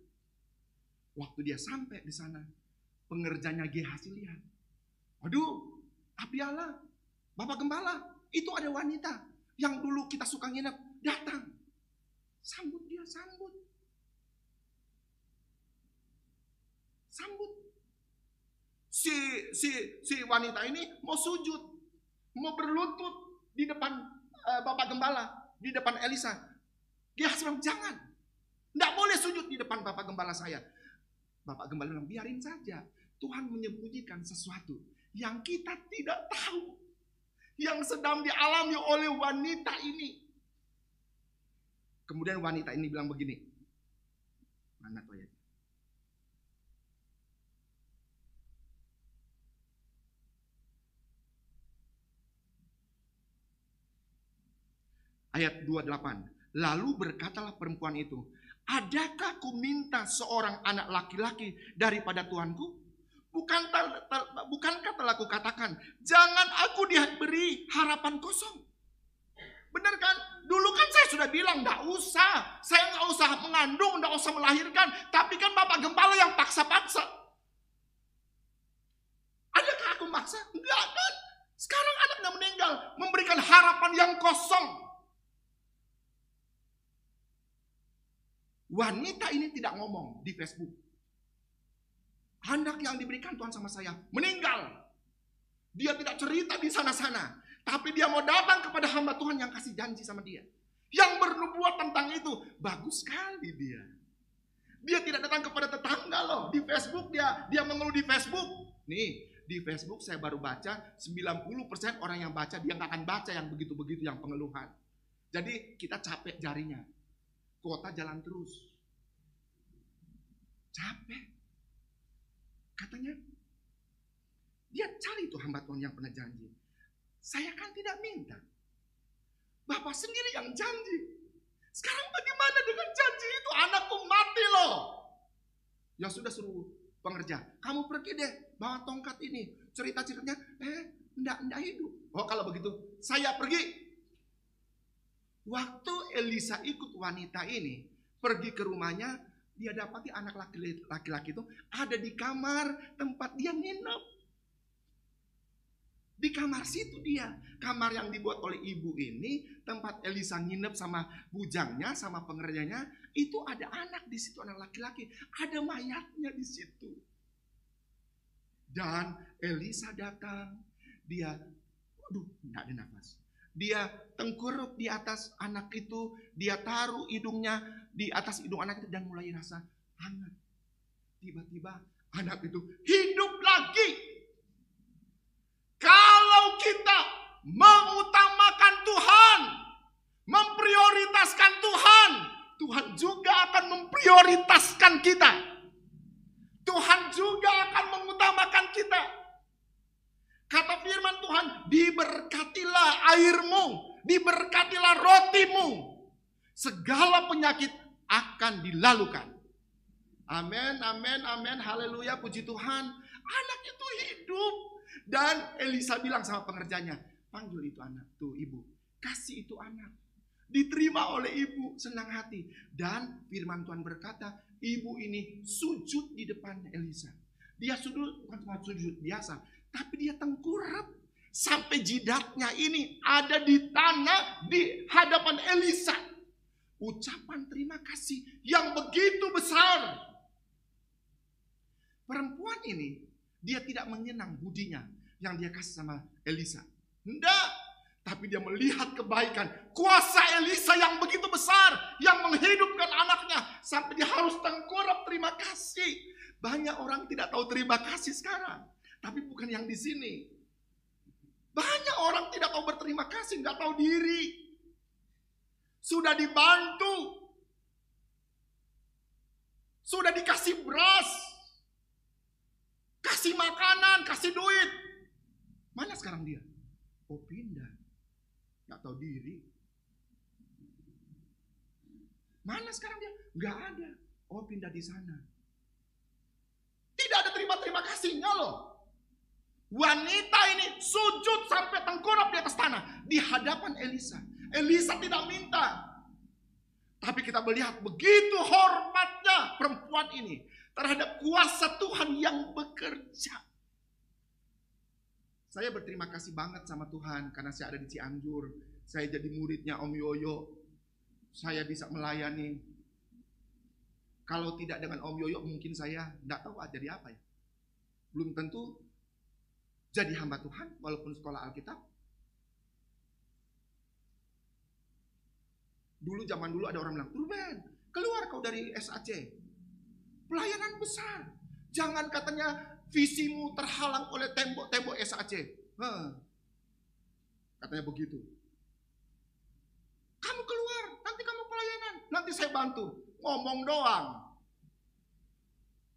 Waktu dia sampai di sana, pengerjanya Gehazi lihat. Aduh, Abiala, Bapak Gembala, itu ada wanita yang dulu kita suka nginep, datang. Sambut dia, sambut. Sambut. Si wanita ini mau sujud, mau berlutut di depan Bapak Gembala, di depan Elisa. Gehazi bilang, jangan. Tidak boleh sujud di depan Bapak Gembala saya. Bapak Gembala bilang, biarin saja. Tuhan menyembunyikan sesuatu yang kita tidak tahu. Yang sedang dialami oleh wanita ini. Kemudian wanita ini bilang begini. Mana tuh ya? Ayat 28. Lalu berkatalah perempuan itu, adakah ku minta seorang anak laki-laki daripada Tuanku? Bukankah telah ku katakan, jangan aku diberi harapan kosong? Benar kan? Dulu kan saya sudah bilang, enggak usah. Saya enggak usah mengandung, enggak usah melahirkan. Tapi kan Bapak Gembala yang paksa-paksa. Adakah aku maksa? Enggak kan? Sekarang anaknya meninggal, memberikan harapan yang kosong. Wanita ini tidak ngomong di Facebook. Anak yang diberikan Tuhan sama saya meninggal. Dia tidak cerita di sana-sana. Tapi dia mau datang kepada hamba Tuhan yang kasih janji sama dia. Yang bernubuat tentang itu. Bagus sekali dia. Dia tidak datang kepada tetangga loh. Di Facebook dia mengeluh di Facebook. Nih, di Facebook saya baru baca 90% orang yang baca, dia nggak akan baca yang begitu-begitu, yang pengeluhan. Jadi kita capek jarinya. Kota jalan terus. Capek. Katanya, dia cari itu hamba Tuhan yang pernah janji. Saya kan tidak minta. Bapak sendiri yang janji. Sekarang bagaimana dengan janji itu? Anakku mati loh. Ya sudah, suruh pengerja. Kamu pergi deh, bawa tongkat ini. Cerita-ceritanya, enggak hidup. Oh kalau begitu, saya pergi. Waktu Elisa ikut wanita ini pergi ke rumahnya, dia dapati anak laki-laki itu ada di kamar tempat dia nginep. Di kamar situ dia, kamar yang dibuat oleh ibu ini, tempat Elisa nginep sama bujangnya, sama pengerjanya, itu ada anak di situ, anak laki-laki, ada mayatnya di situ. Dan Elisa datang, dia, waduh, enggak ada nafas. Dia tengkurup di atas anak itu, dia taruh hidungnya di atas hidung anak itu dan mulai rasa hangat. Tiba-tiba anak itu hidup lagi. Kalau kita mengutamakan Tuhan, memprioritaskan Tuhan, Tuhan juga akan memprioritaskan kita. Tuhan juga akan mengutamakan kita. Kata firman Tuhan, diberkatilah airmu, diberkatilah rotimu. Segala penyakit akan dilalukan. Amin, amin, amin, haleluya, puji Tuhan. Anak itu hidup. Dan Elisa bilang sama pengerjanya, panggil itu anak, tuh ibu, kasih itu anak. Diterima oleh ibu, senang hati. Dan firman Tuhan berkata, ibu ini sujud di depan Elisa. Dia sujud, bukan cuma sujud biasa, tapi dia tengkurap sampai jidatnya ini ada di tanah di hadapan Elisa. Ucapan terima kasih yang begitu besar. Perempuan ini, dia tidak menyenang budinya yang dia kasih sama Elisa. Enggak, tapi dia melihat kebaikan. Kuasa Elisa yang begitu besar, yang menghidupkan anaknya. Sampai dia harus tengkurap terima kasih. Banyak orang tidak tahu terima kasih sekarang. Tapi bukan yang di sini. Banyak orang tidak tahu berterima kasih, nggak tahu diri. Sudah dibantu, sudah dikasih beras, kasih makanan, kasih duit. Mana sekarang dia? Oh, pindah. Nggak tahu diri. Mana sekarang dia? Nggak ada. Oh, pindah di sana. Tidak ada terima kasihnya loh. Wanita ini sujud sampai tengkurap di atas tanah di hadapan Elisa. Elisa tidak minta. Tapi kita melihat begitu hormatnya perempuan ini terhadap kuasa Tuhan yang bekerja. Saya berterima kasih banget sama Tuhan karena saya ada di Cianjur. Saya jadi muridnya Om Yoyo. Saya bisa melayani. Kalau tidak dengan Om Yoyo mungkin saya tidak tahu jadi apa ya. Belum tentu jadi hamba Tuhan walaupun sekolah Alkitab. Zaman dulu ada orang bilang, Ruben, keluar kau dari SAC. Pelayanan besar. Jangan katanya visimu terhalang oleh tembok-tembok SAC. Katanya begitu. Kamu keluar, nanti kamu pelayanan. Nanti saya bantu. Ngomong doang.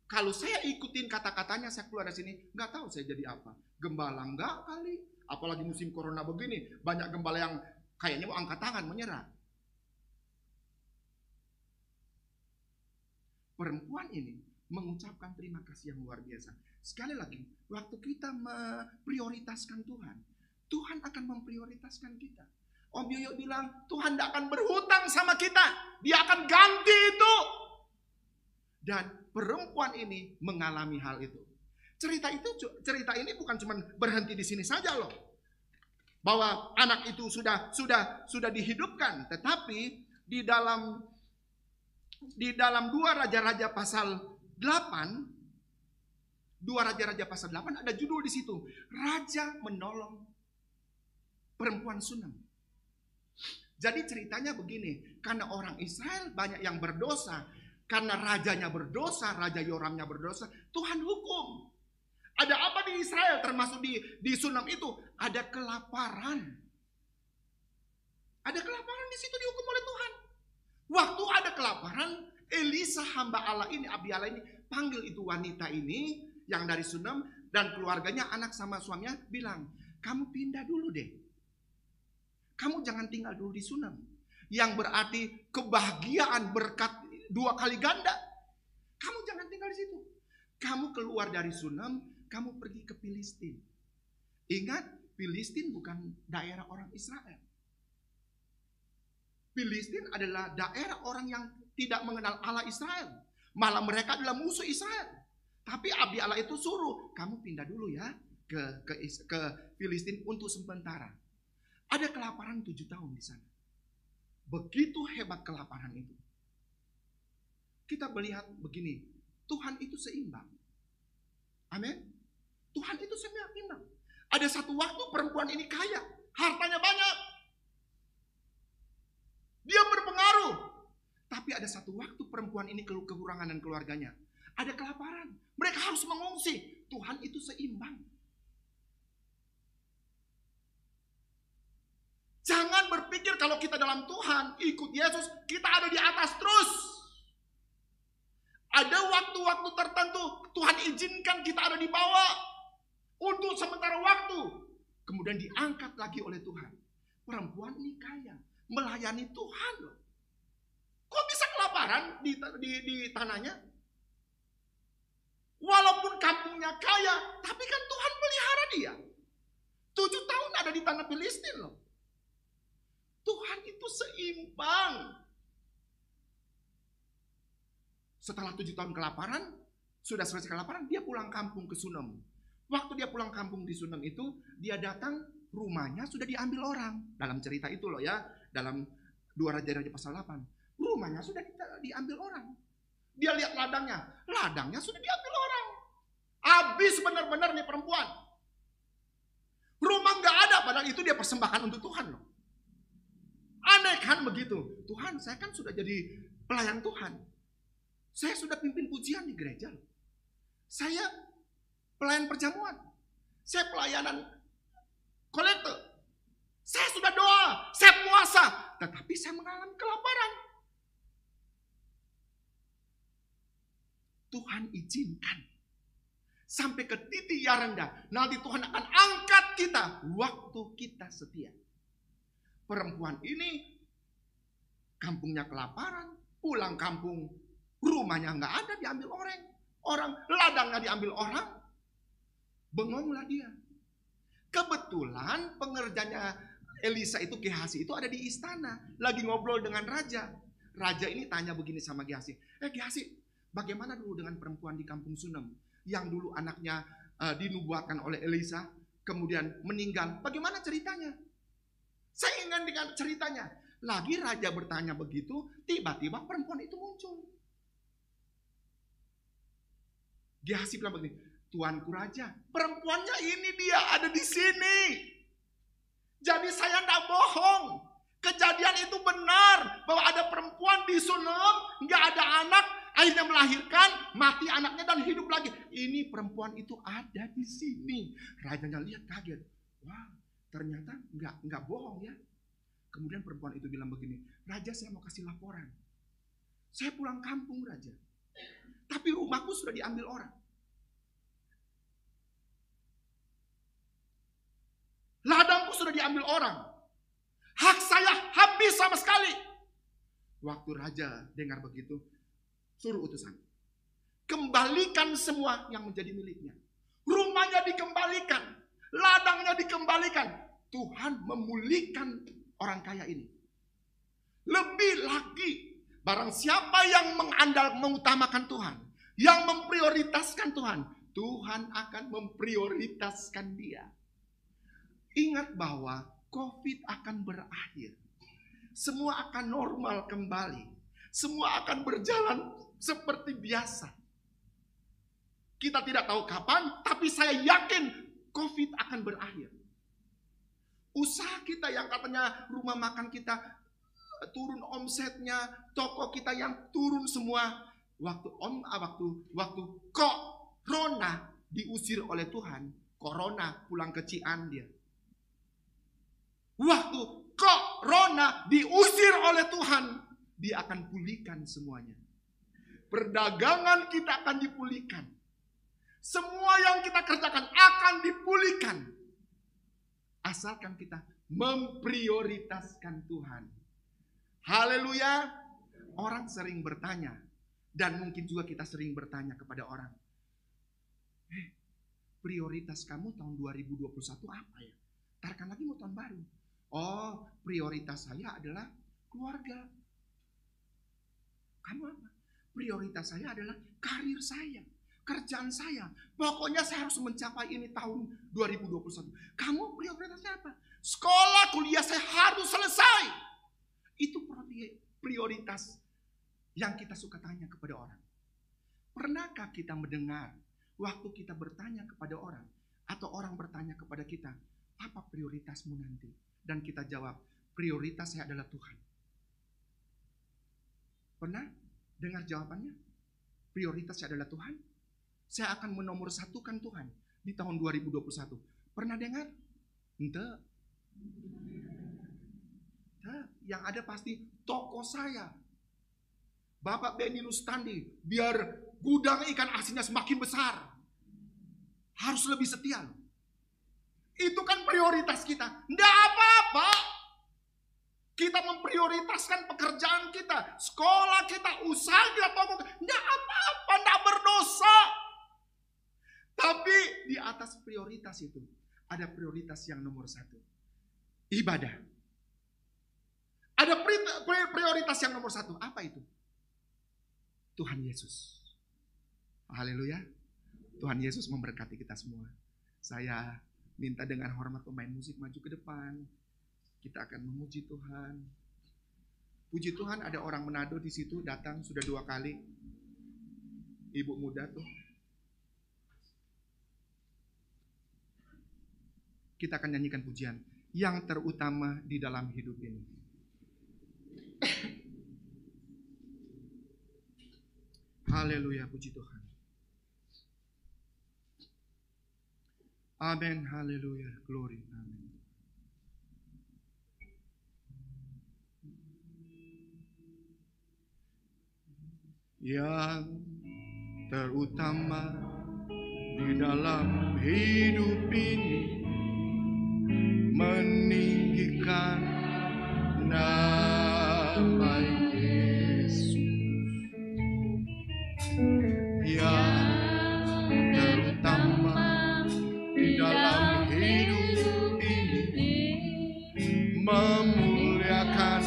Kalau saya ikutin kata-katanya, saya keluar dari sini, nggak tahu saya jadi apa. Gembala nggak kali. Apalagi musim corona begini, banyak gembala yang kayaknya mau angkat tangan, menyerah. Perempuan ini mengucapkan terima kasih yang luar biasa. Sekali lagi, waktu kita memprioritaskan Tuhan, Tuhan akan memprioritaskan kita. Om Yoyo bilang, Tuhan tidak akan berhutang sama kita. Dia akan ganti itu. Dan perempuan ini mengalami hal itu. Cerita ini bukan cuma berhenti di sini saja loh. Bahwa anak itu sudah dihidupkan, tetapi di dalam 2 Raja-Raja pasal 8, 2 Raja-Raja pasal 8 ada judul di situ, Raja menolong perempuan Sunam. Jadi ceritanya begini, karena orang Israel banyak yang berdosa, karena rajanya berdosa, Raja Yoramnya berdosa, Tuhan hukum. Ada apa di Israel termasuk di Sunam itu? Ada kelaparan. Ada kelaparan di situ dihukum oleh Tuhan. Waktu ada kelaparan, Elisa hamba Allah ini, Abdi Allah ini panggil itu wanita ini yang dari Sunam dan keluarganya, anak sama suaminya bilang, kamu pindah dulu deh. Kamu jangan tinggal dulu di Sunam. Yang berarti kebahagiaan berkat 2 kali ganda. Kamu jangan tinggal di situ. Kamu keluar dari Sunam, kamu pergi ke Filistin. Ingat, Filistin bukan daerah orang Israel. Filistin adalah daerah orang yang tidak mengenal Allah Israel. Malah mereka adalah musuh Israel. Tapi Abdi Allah itu suruh, kamu pindah dulu ya ke Filistin untuk sementara. Ada kelaparan 7 tahun di sana. Begitu hebat kelaparan itu. Kita melihat begini, Tuhan itu seimbang. Amin. Tuhan itu seimbang. Ada satu waktu perempuan ini kaya, hartanya banyak. Dia berpengaruh. Tapi ada satu waktu perempuan ini kekurangan dan keluarganya. Ada kelaparan. Mereka harus mengungsi. Tuhan itu seimbang. Jangan berpikir kalau kita dalam Tuhan, ikut Yesus, kita ada di atas terus. Ada waktu-waktu tertentu Tuhan izinkan kita ada di bawah untuk sementara waktu. Kemudian diangkat lagi oleh Tuhan. Perempuan ini kaya, melayani Tuhan loh. Kok bisa kelaparan di tanahnya? Walaupun kampungnya kaya, tapi kan Tuhan pelihara dia. 7 tahun ada di tanah Filistin loh. Tuhan itu seimbang. Setelah 7 tahun kelaparan, sudah selesai kelaparan, dia pulang kampung ke Sunam. Waktu dia pulang kampung di Sunam itu, dia datang, rumahnya sudah diambil orang. Dalam cerita itu loh ya, dalam 2 Raja-Raja pasal 8. Rumahnya sudah diambil orang. Dia lihat ladangnya sudah diambil orang. Habis benar-benar nih perempuan. Rumah nggak ada, padahal itu dia persembahkan untuk Tuhan loh. Aneh kan begitu. Tuhan, saya kan sudah jadi pelayan Tuhan. Saya sudah pimpin pujian di gereja. Saya pelayan perjamuan. Saya pelayanan kolektor. Saya sudah doa, saya puasa, tetapi saya mengalami kelaparan. Tuhan izinkan sampai ke titik yang rendah. Nanti Tuhan akan angkat kita waktu kita setia. Perempuan ini kampungnya kelaparan, pulang kampung rumahnya nggak ada, diambil orang, ladangnya diambil orang, bengonglah dia. Kebetulan pengerjanya Elisa itu, Gehazi itu ada di istana, lagi ngobrol dengan raja. Raja ini tanya begini sama Gehazi, Gehazi, bagaimana dulu dengan perempuan di kampung Sunem yang dulu anaknya dinubuatkan oleh Elisa, kemudian meninggal? Bagaimana ceritanya? Saya ingin dengan ceritanya. Lagi raja bertanya begitu, tiba-tiba perempuan itu muncul. Gehazi bilang begini, Tuanku raja, perempuannya ini dia ada di sini. Jadi saya tidak bohong. Kejadian itu benar bahwa ada perempuan di Sunem, nggak ada anak, akhirnya melahirkan, mati anaknya dan hidup lagi. Ini perempuan itu ada di sini. Rajanya lihat kaget. Wah, ternyata nggak bohong ya. Kemudian perempuan itu bilang begini, Raja, saya mau kasih laporan. Saya pulang kampung, Raja. Tapi rumahku sudah diambil orang. Ladangku sudah diambil orang. Hak saya habis sama sekali. Waktu raja dengar begitu, suruh utusan. Kembalikan semua yang menjadi miliknya. Rumahnya dikembalikan. Ladangnya dikembalikan. Tuhan memulihkan orang kaya ini. Lebih lagi, barang siapa yang mengutamakan Tuhan, yang memprioritaskan Tuhan, Tuhan akan memprioritaskan dia. Ingat bahwa COVID akan berakhir. Semua akan normal kembali. Semua akan berjalan seperti biasa. Kita tidak tahu kapan, tapi saya yakin COVID akan berakhir. Usaha kita yang katanya rumah makan kita turun omsetnya, toko kita yang turun semua. Waktu corona diusir oleh Tuhan, corona pulang ke Cianjur. Waktu corona diusir oleh Tuhan, dia akan pulihkan semuanya. Perdagangan kita akan dipulihkan. Semua yang kita kerjakan akan dipulihkan. Asalkan kita memprioritaskan Tuhan. Haleluya. Orang sering bertanya, dan mungkin juga kita sering bertanya kepada orang, prioritas kamu tahun 2021 apa ya? Tarkan lagi mau tahun baru. Oh, prioritas saya adalah keluarga. Kamu apa? Prioritas saya adalah karir saya, kerjaan saya. Pokoknya saya harus mencapai ini tahun 2021. Kamu prioritasnya apa? Sekolah, kuliah saya harus selesai. Itu prioritas yang kita suka tanya kepada orang. Pernahkah kita mendengar waktu kita bertanya kepada orang, atau orang bertanya kepada kita, apa prioritasmu nanti? Dan kita jawab, prioritas saya adalah Tuhan. Pernah dengar jawabannya? Prioritas saya adalah Tuhan. Saya akan menomorsatukan Tuhan di tahun 2021. Pernah dengar? Enggak. Yang ada pasti toko saya. Bapak Benny Rustandi, biar gudang ikan asinnya semakin besar. Harus lebih setia. Itu kan prioritas kita. Nggak apa-apa. Kita memprioritaskan pekerjaan kita, sekolah kita, usaha kita, toko. Nggak apa-apa, nggak berdosa. Tapi di atas prioritas itu, ada prioritas yang nomor satu. Ibadah. Ada prioritas yang nomor satu. Apa itu? Tuhan Yesus. Haleluya. Tuhan Yesus memberkati kita semua. Saya minta dengan hormat pemain musik maju ke depan. Kita akan memuji Tuhan. Puji Tuhan, ada orang Manado di situ datang sudah 2 kali. Ibu muda tuh. Kita akan nyanyikan pujian yang terutama di dalam hidup ini. Haleluya, puji Tuhan. Amin, haleluya, glory, amin. yang terutama di dalam hidup ini, meninggikan nama Yesus. Yang terutama di dalam hidup ini, memuliakan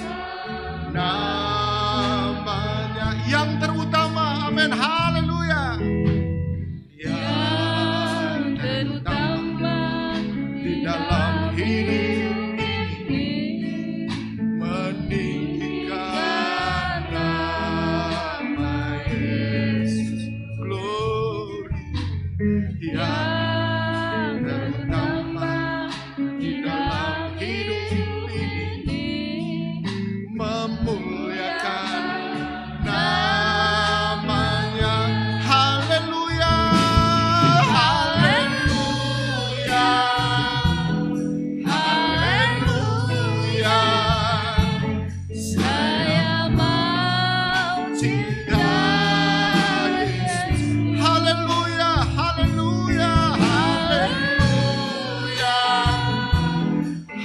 namanya yang terutama. Amin, haleluya. Yang terutama di dalam hidup ini, meninggikan nama Yesus. Glory. Yang terutama di dalam hidup ini, memuliakan namanya. Haleluya, haleluya, haleluya. Saya mau Cinta Yesus. Haleluya, haleluya, haleluya,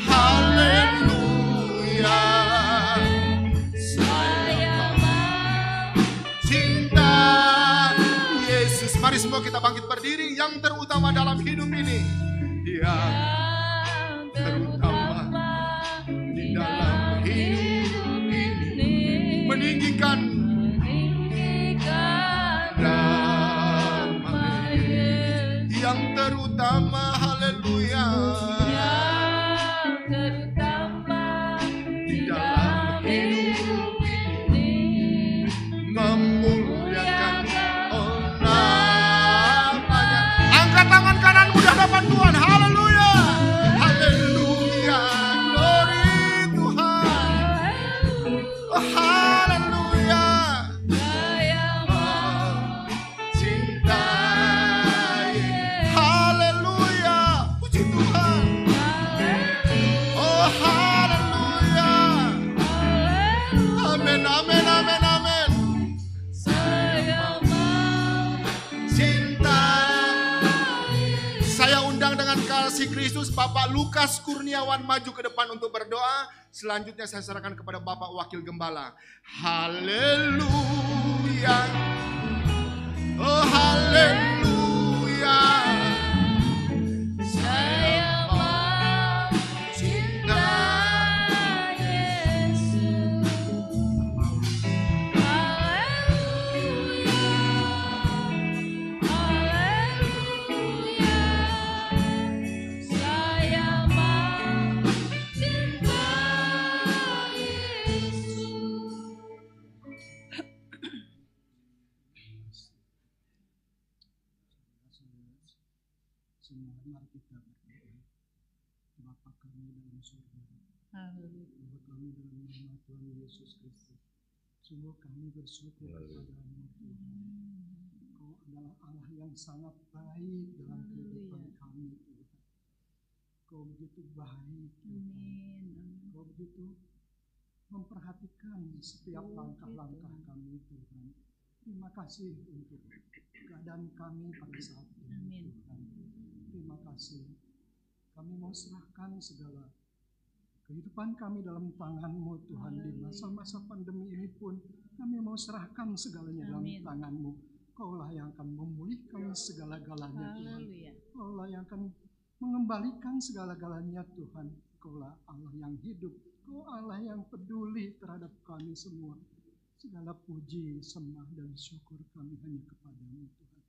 haleluya. Saya mau Cinta Yesus. Mari semua kita bangkit berdiri. Yang terutama dalam hidup ini, yang terutama di dalam hidup ini, meninggikan nama Yesus. Yang terutama, haleluya, di dalam hidup ini, memuliakan namanya. Angkat tangan kananmu di hadapan Tuhan. Haleluya, haleluya, glory Tuhan. Oh, haleluya. Cinta Yesus. Haleluya, puji Tuhan. Oh, haleluya. Amin, amin, amin, amin. Cinta. Saya undang dengan kasih Kristus Bapak Lukas Kurniawan maju ke depan untuk berdoa. Selanjutnya saya serahkan kepada Bapak Wakil Gembala. Haleluya. Oh, haleluya. Saya mau cinta Semua mari kita berdoa. Bapa kami dalam surga, Bapa kami dalam nama Tuhan Yesus Kristus, sungguh kami bersyukur kepadamu Tuhan. Kau adalah Allah yang sangat baik dalam kehidupan kami Tuhan. Kau begitu baik Tuhan. Kau begitu memperhatikan setiap langkah-langkah kami Tuhan. Terima kasih untuk keadaan kami pada saat ini Tuhan. Terima kasih. Kami mau serahkan segala kehidupan kami dalam tangan-Mu Tuhan. Di masa-masa pandemi ini pun kami mau serahkan segalanya dalam tangan-Mu. Kaulah yang akan memulihkan segala-galanya Tuhan. Kaulah yang akan mengembalikan segala-galanya Tuhan. Kaulah Allah yang hidup. Kau Allah yang peduli terhadap kami semua. Segala puji, sembah, dan syukur kami hanya kepada-Mu Tuhan.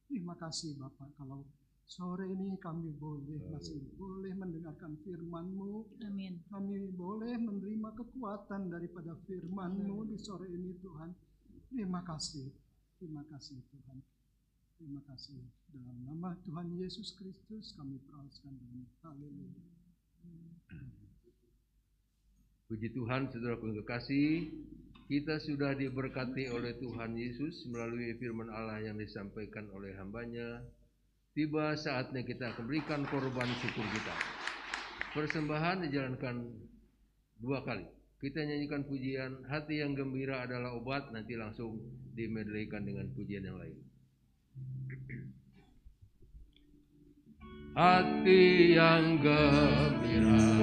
Terima kasih Bapak kalau sore ini kami masih boleh mendengarkan firman-Mu. Amin. Kami boleh menerima kekuatan daripada firman-Mu di sore ini Tuhan. Terima kasih Tuhan. Terima kasih. Dalam nama Tuhan Yesus Kristus kami perolehkan ini. Haleluya. Puji Tuhan, saudara kekasih, kita sudah diberkati oleh Tuhan Yesus melalui firman Allah yang disampaikan oleh hamba-Nya. Tiba saatnya kita akan berikan korban syukur kita. Persembahan dijalankan 2 kali. Kita nyanyikan pujian hati yang gembira adalah obat, nanti langsung dimedleykan dengan pujian yang lain. Hati yang gembira